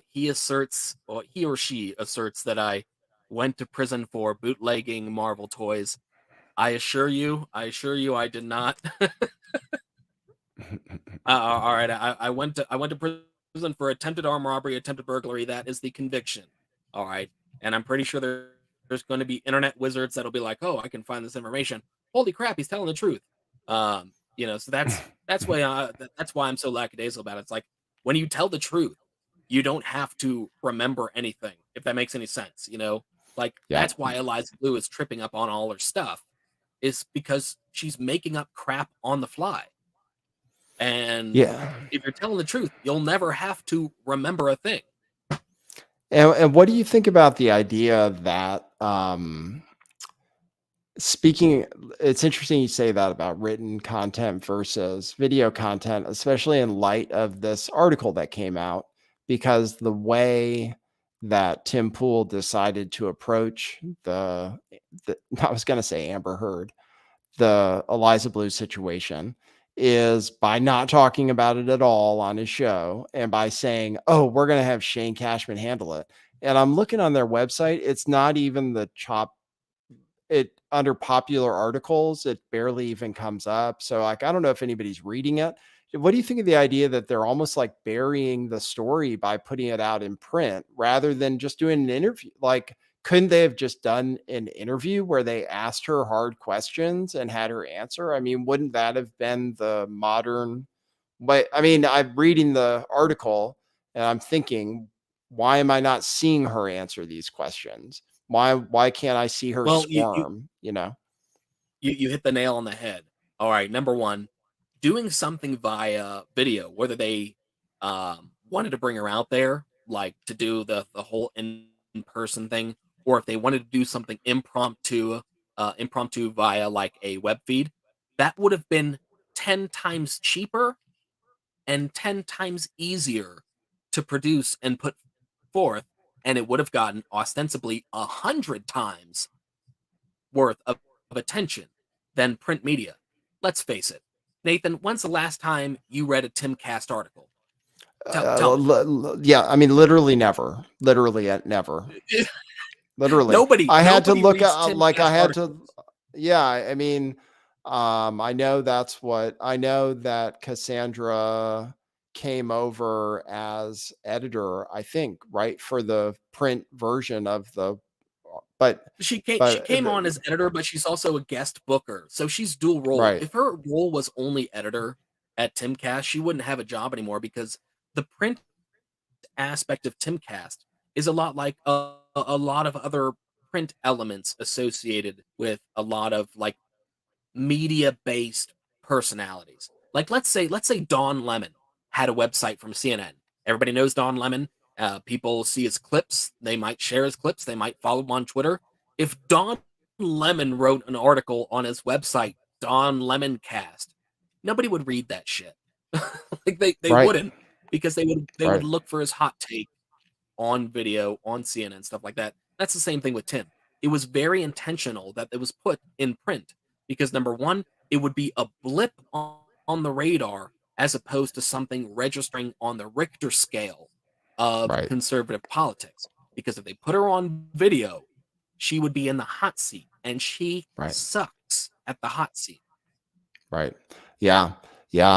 He asserts, or he or she asserts, that I went to prison for bootlegging Marvel toys. I assure you, I did not. All right, I went to prison for attempted armed robbery, attempted burglary. That is the conviction. All right, and I'm pretty sure there's going to be internet wizards that'll be like, "Oh, I can find this information. Holy crap, he's telling the truth." So that's why I'm so lackadaisical about it. It's like when you tell the truth, you don't have to remember anything. If that makes any sense, like Yeah. that's why Eliza Blue is tripping up on all her stuff, is because she's making up crap on the fly. And Yeah. if you're telling the truth, you'll never have to remember a thing. And what do you think about the idea that speaking, it's interesting you say that about written content versus video content, especially in light of this article that came out, because the way that Tim Pool decided to approach the I was going to say Amber Heard, the Eliza Blue situation, is by not talking about it at all on his show and by saying, "Oh, we're going to have Shane Cashman handle it." And I'm looking on their website, it's not even the chop it under popular articles, it barely even comes up. So, like, I don't know if anybody's reading it. What do you think of the idea that they're almost like burying the story by putting it out in print rather than just doing an interview? Like, couldn't they have just done an interview where they asked her hard questions and had her answer? I mean, wouldn't that have been the modern way? I mean, I'm reading the article and I'm thinking, why am I not seeing her answer these questions? Why can't I see her Well, you you squirm, you know? you, you hit the nail on the head. All right, number one, doing something via video, whether they wanted to bring her out there, like to do the whole in person thing, or if they wanted to do something impromptu via like a web feed, that would have been 10 times cheaper and 10 times easier to produce and put forth, and it would have gotten ostensibly 100 times worth of attention than print media. Let's face it. Nathan, when's the last time you read a Tim Cast article? Tell me. Yeah, I mean, literally never. Literally, never. Literally. I had to Nobody look reads at Tim like, I Cast had to articles. yeah, I mean, I know that Cassandra came over as editor, I think, right, for the print version of the but She came on as editor, but she's also a guest booker. So she's dual role. right, If her role was only editor at Timcast, she wouldn't have a job anymore because the print aspect of Timcast is a lot like a lot of other print elements associated with a lot of like media based personalities. Like let's say Don Lemon had a website from CNN. Everybody knows Don Lemon. People see his clips. They might share his clips. They might follow him on Twitter. If Don Lemon wrote an article on his website, Don Lemon Cast, nobody would read that shit. Like they right, wouldn't, because they would right, look for his hot take on video, on CNN, stuff like that. That's the same thing with Tim. It was very intentional that it was put in print because number one, it would be a blip on the radar as opposed to something registering on the Richter scale of right, conservative politics. Because if they put her on video, she would be in the hot seat, and she right. sucks at the hot seat. Right. Yeah. Yeah.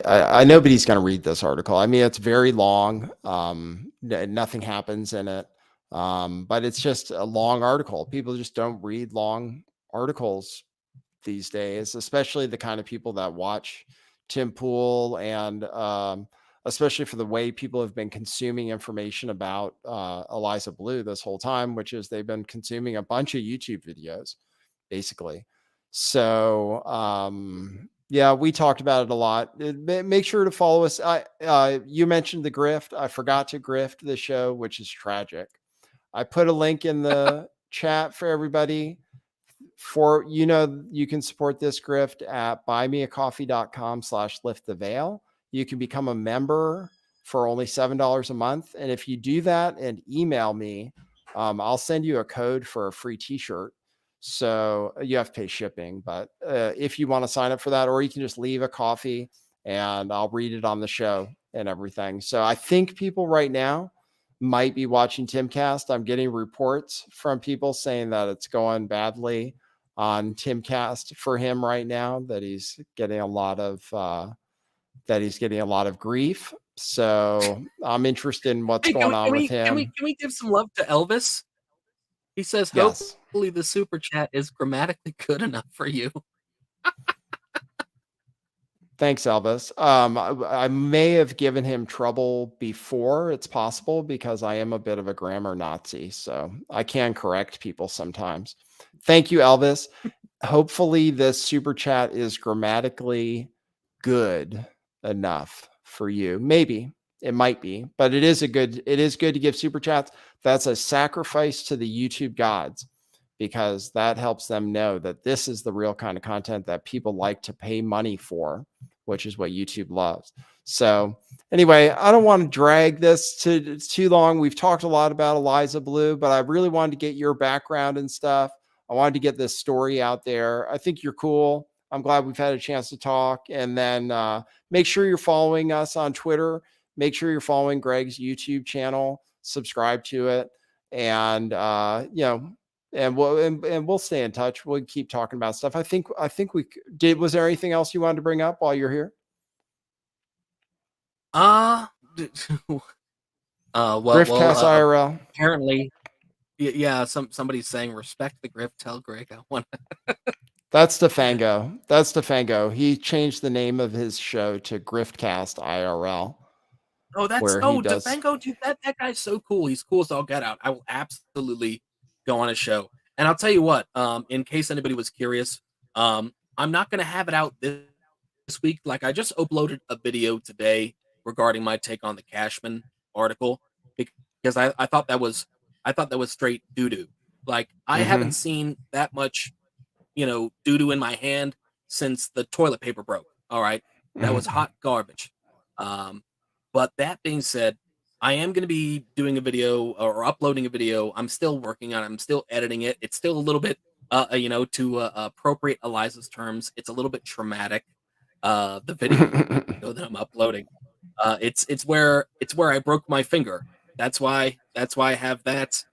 I know nobody's going to read this article. I mean, it's very long. Nothing happens in it. But it's just a long article. People just don't read long articles these days, especially the kind of people that watch Tim Pool and especially for the way people have been consuming information about Eliza Bleu this whole time, which is they've been consuming a bunch of YouTube videos, basically. So yeah, we talked about it a lot. Make sure to follow us. You mentioned the grift. I forgot to grift the show, which is tragic. I put a link in the chat for everybody. For you can support this grift at buymeacoffee.com/lifttheveil. You can become a member for only $7 a month, and if you do that and email me, I'll send you a code for a free t-shirt. So you have to pay shipping, but if you want to sign up for that, or you can just leave a coffee and I'll read it on the show and everything. So I think people right now might be watching Timcast. I'm getting reports from people saying that it's going badly on Timcast for him right now, that he's getting a lot of grief. So I'm interested in what's Hey, going on with him. can we give some love to Elvis? He says, Yes. hopefully the super chat is grammatically good enough for you. Thanks, Elvis. I may have given him trouble before. It's possible because I am a bit of a grammar Nazi, so I can correct people sometimes. Thank you, Elvis. Hopefully this super chat is grammatically good enough for you. Maybe it might be, but it is good to give super chats. That's a sacrifice to the YouTube gods, because that helps them know that this is the real kind of content that people like to pay money for, which is what YouTube loves. So anyway, I don't want to drag this too long. We've talked a lot about Eliza Bleu, but I really wanted to get your background and stuff. I wanted to get this story out there. I think you're cool. I'm glad we've had a chance to talk. And then make sure you're following us on Twitter. Make sure you're following Greg's YouTube channel. Subscribe to it. And, and we'll stay in touch. We'll keep talking about stuff. I think we did. Was there anything else you wanted to bring up while you're here? Well, Griftcast IRL. Apparently, yeah. Somebody's saying respect the grift. Tell Greg I want. That's Defango. That's Defango. He changed the name of his show to Griftcast IRL. Oh, Defango, dude. That guy's so cool. He's cool as all get out. I will absolutely go on his show. And I'll tell you what, in case anybody was curious, I'm not going to have it out this week. Like, I just uploaded a video today regarding my take on the Cashman article, because I thought that was straight doo-doo. Like, I haven't seen that much, doo-doo in my hand since the toilet paper broke. All right. That was hot garbage. But that being said, I am going to be doing a video or uploading a video. I'm still working on it. I'm still editing it. It's still a little bit, to appropriate Eliza's terms, it's a little bit traumatic. The video that I'm uploading, it's where I broke my finger. That's why I have that.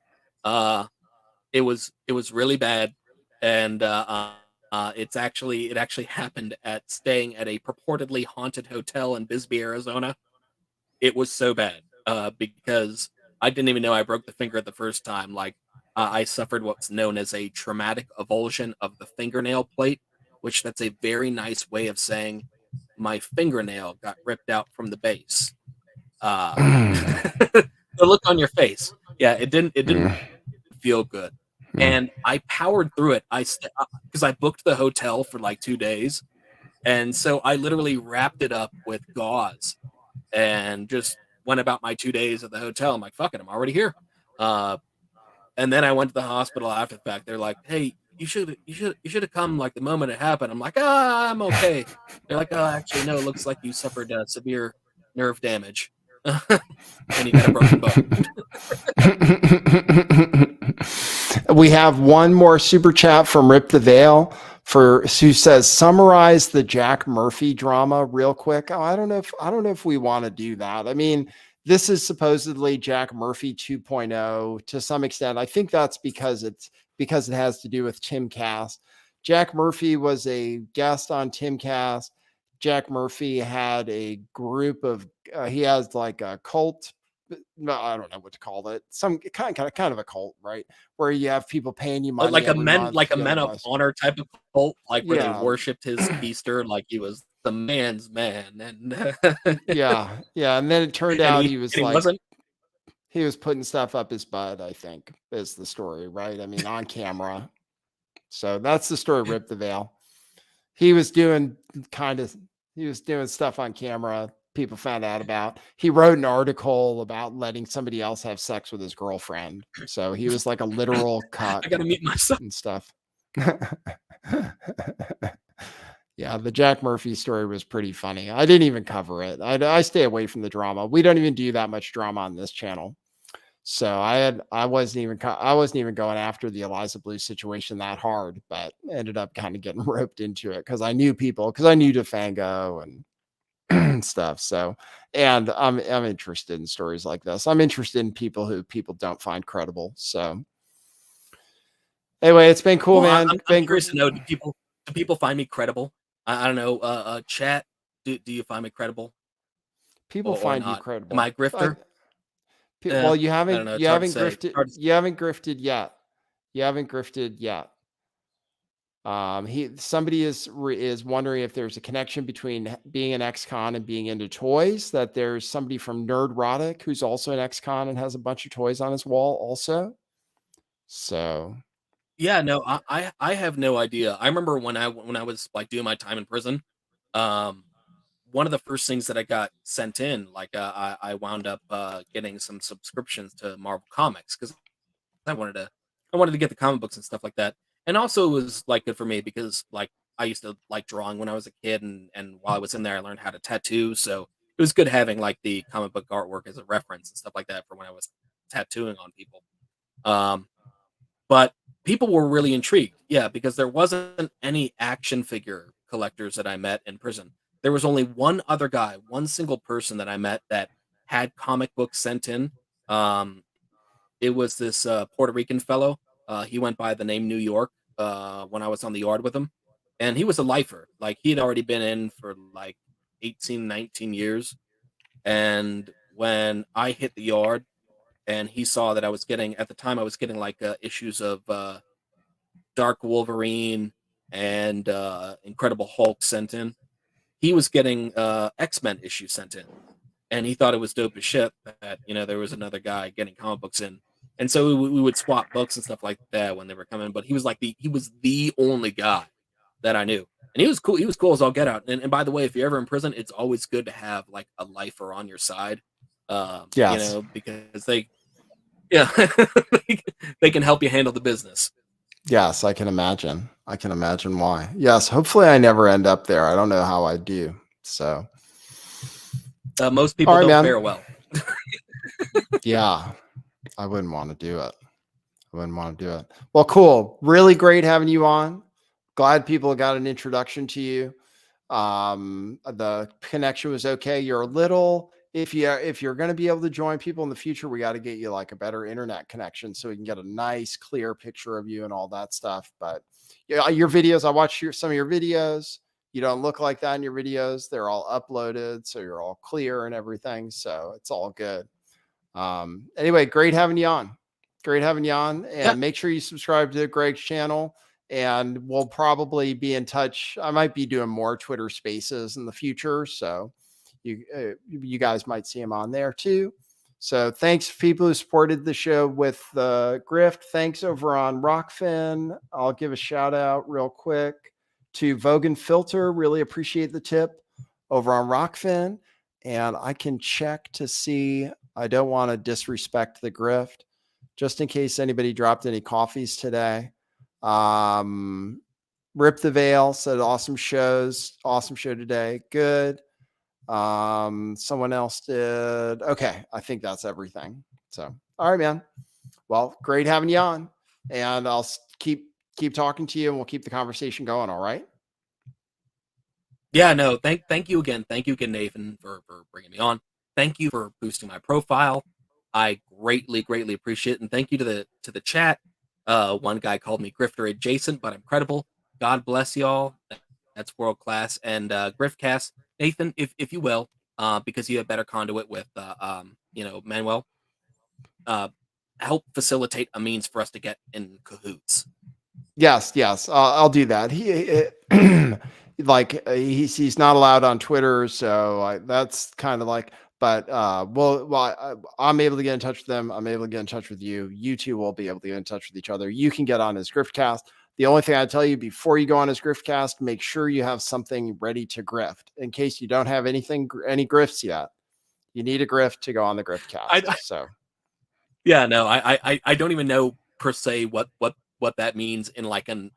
It was really bad, and it actually happened staying at a purportedly haunted hotel in Bisbee, Arizona. It was so bad because I didn't even know I broke the finger the first time. Like, I suffered what's known as a traumatic avulsion of the fingernail plate, which that's a very nice way of saying my fingernail got ripped out from the base. The look on your face, yeah, it didn't feel good, and I powered through it. Because I booked the hotel for like 2 days, and so I literally wrapped it up with gauze and just went about my 2 days at the hotel. I'm like, fuck it, I'm already here. And then I went to the hospital after the fact. They're like, hey, you should have come like the moment it happened. I'm like, I'm okay. They're like, oh, actually, no, it looks like you suffered severe nerve damage. And you got a broken bone. We have one more super chat from Rip the Veil who says, summarize the Jack Murphy drama real quick. Oh, I don't know if we want to do that. I mean, this is supposedly Jack Murphy 2.0 to some extent. I think that's because it has to do with Timcast. Jack Murphy was a guest on Timcast. Jack Murphy had a group of he has like a cult. No, I don't know what to call it. Some kind of a cult, right? Where you have people paying you money, like a men of honor type of cult, like where they worshipped his keister, like he was the man's man, and Yeah, yeah, and then it turned and out he he was and he like wasn't. he was putting stuff up his butt, I think, is the story, right? I mean, on camera. So that's the story, Rip the Veil. He was doing kind of he was doing stuff on camera people found out about. He wrote an article about letting somebody else have sex with his girlfriend. So he was like a literal I cuck got to meet myself. and stuff. Yeah, the Jack Murphy story was pretty funny. I didn't even cover it. I stay away from the drama. We don't even do that much drama on this channel. So I wasn't even going after the Eliza Blue situation that hard, but ended up kind of getting roped into it because I knew Defango and stuff. So, and I'm interested in stories like this. I'm interested in people who people don't find credible. So, anyway, it's been cool, Well, man. I'm Been curious to know, do people find me credible? I don't know, chat, do you find me credible people or find you not? Am I credible. a grifter? Well, I don't know. It's hard to say. It's hard to you haven't grifted yet. You haven't grifted yet. Somebody is wondering if there's a connection between being an ex-con and being into toys. That there's somebody from Nerdrotic who's also an ex-con and has a bunch of toys on his wall also. So Yeah, no, I have no idea. I remember when I was, like, doing my time in prison, um, one of the first things that I got sent in, like, I wound up, getting some subscriptions to Marvel Comics because I wanted to I wanted to get the comic books and stuff like that. And also it was, like, good for me because, like, I used to like drawing when I was a kid, and while I was in there, I learned how to tattoo, so it was good having, like, the comic book artwork as a reference and stuff like that for when I was tattooing on people. Um, but people were really intrigued, yeah, because there wasn't any action figure collectors that I met in prison. There was only one other guy, one single person that I met that had comic books sent in. Um, it was this Puerto Rican fellow. He went by the name New York when I was on the yard with him. And he was a lifer. Like he had already been in for like 18, 19 years. And when I hit the yard and he saw that I was getting, at the time, I was getting like issues of Dark Wolverine and Incredible Hulk sent in. He was getting X-Men issues sent in, and he thought it was dope as shit that there was another guy getting comic books in, and so we would swap books and stuff like that when they were coming. But he was the only guy that I knew, and he was cool. He was cool as all get out. And by the way, if you're ever in prison, it's always good to have like a lifer on your side, yes, because yeah, they can help you handle the business. yes, I can imagine. I can imagine why. Yes, hopefully I never end up there. I don't know how I do. So, Most all people right, don't man. fare well. Yeah, I wouldn't want to do it. I wouldn't want to do it. Well, cool. Really great having you on. Glad people got an introduction to you. The connection was okay. You're a little, if you're going to be able to join people in the future, we got to get you like a better internet connection so we can get a nice clear picture of you and all that stuff. But yeah, your videos, I watched some of your videos. You don't look like that in your videos. They're all uploaded, so you're all clear and everything. So it's all good. Anyway, great having you on. Great having you on. Yeah, And make sure you subscribe to Greg's channel. And we'll probably be in touch. I might be doing more Twitter Spaces in the future, so you guys might see him on there too. So thanks for people who supported the show with the grift. Thanks over on Rockfin. I'll give a shout out real quick to Vogan Filter. Really appreciate the tip over on Rockfin. And I can check to see. I don't want to disrespect the grift, just in case anybody dropped any coffees today. Rip the Veil said awesome show today. Good. Someone else did. Okay, I think that's everything. So, all right, man. Well, great having you on, and I'll keep talking to you, and we'll keep the conversation going. All right. yeah. No, thank you again. Thank you again, Nathan, for bringing me on. Thank you for boosting my profile. I greatly appreciate it, and thank you to the chat. One guy called me Grifter adjacent, but I'm credible. God bless y'all. That's world class. And Griftcast, Nathan, if you will, because you have better conduit with Manuel, uh, help facilitate a means for us to get in cahoots. Yes, I'll do that. like he's not allowed on Twitter, so that's kind of like. But I'm able to get in touch with them. I'm able to get in touch with you. You two will be able to get in touch with each other. You can get on his Griftcast. The only thing I tell you before you go on his Griftcast, make sure you have something ready to grift in case you don't have any grifts yet. You need a grift to go on the Griftcast. So yeah, no, I don't even know per se what that means in like an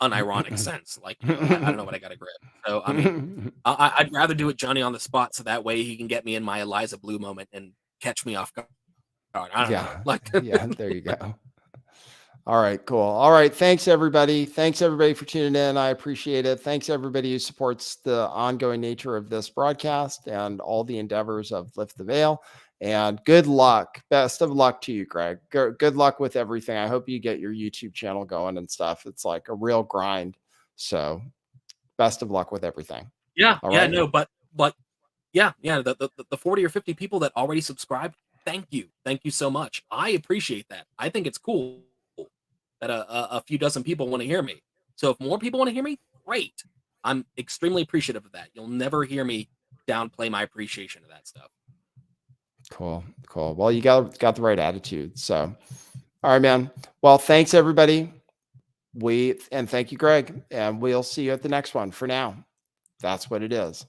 unironic sense. Like, I don't know what I got to grip. So I mean, I'd rather do it Johnny on the spot, so that way he can get me in my Eliza Bleu moment and catch me off guard. I don't know. Like, yeah, there you go. All right, cool. All right. Thanks, everybody. Thanks, everybody, for tuning in. I appreciate it. Thanks, everybody who supports the ongoing nature of this broadcast and all the endeavors of Lift the Veil. And good luck. Best of luck to you, Greg. Good luck with everything. I hope you get your YouTube channel going and stuff. It's like a real grind. So best of luck with everything. Yeah. All yeah. right? No, but yeah. The 40 or 50 people that already subscribed, thank you. Thank you so much. I appreciate that. I think it's cool that a few dozen people want to hear me. So if more people want to hear me, great. I'm extremely appreciative of that. You'll never hear me downplay my appreciation of that stuff. Cool. Well, you got the right attitude. So, all right, man. Well, thanks, everybody. And thank you, Greg. And we'll see you at the next one. For now, that's what it is.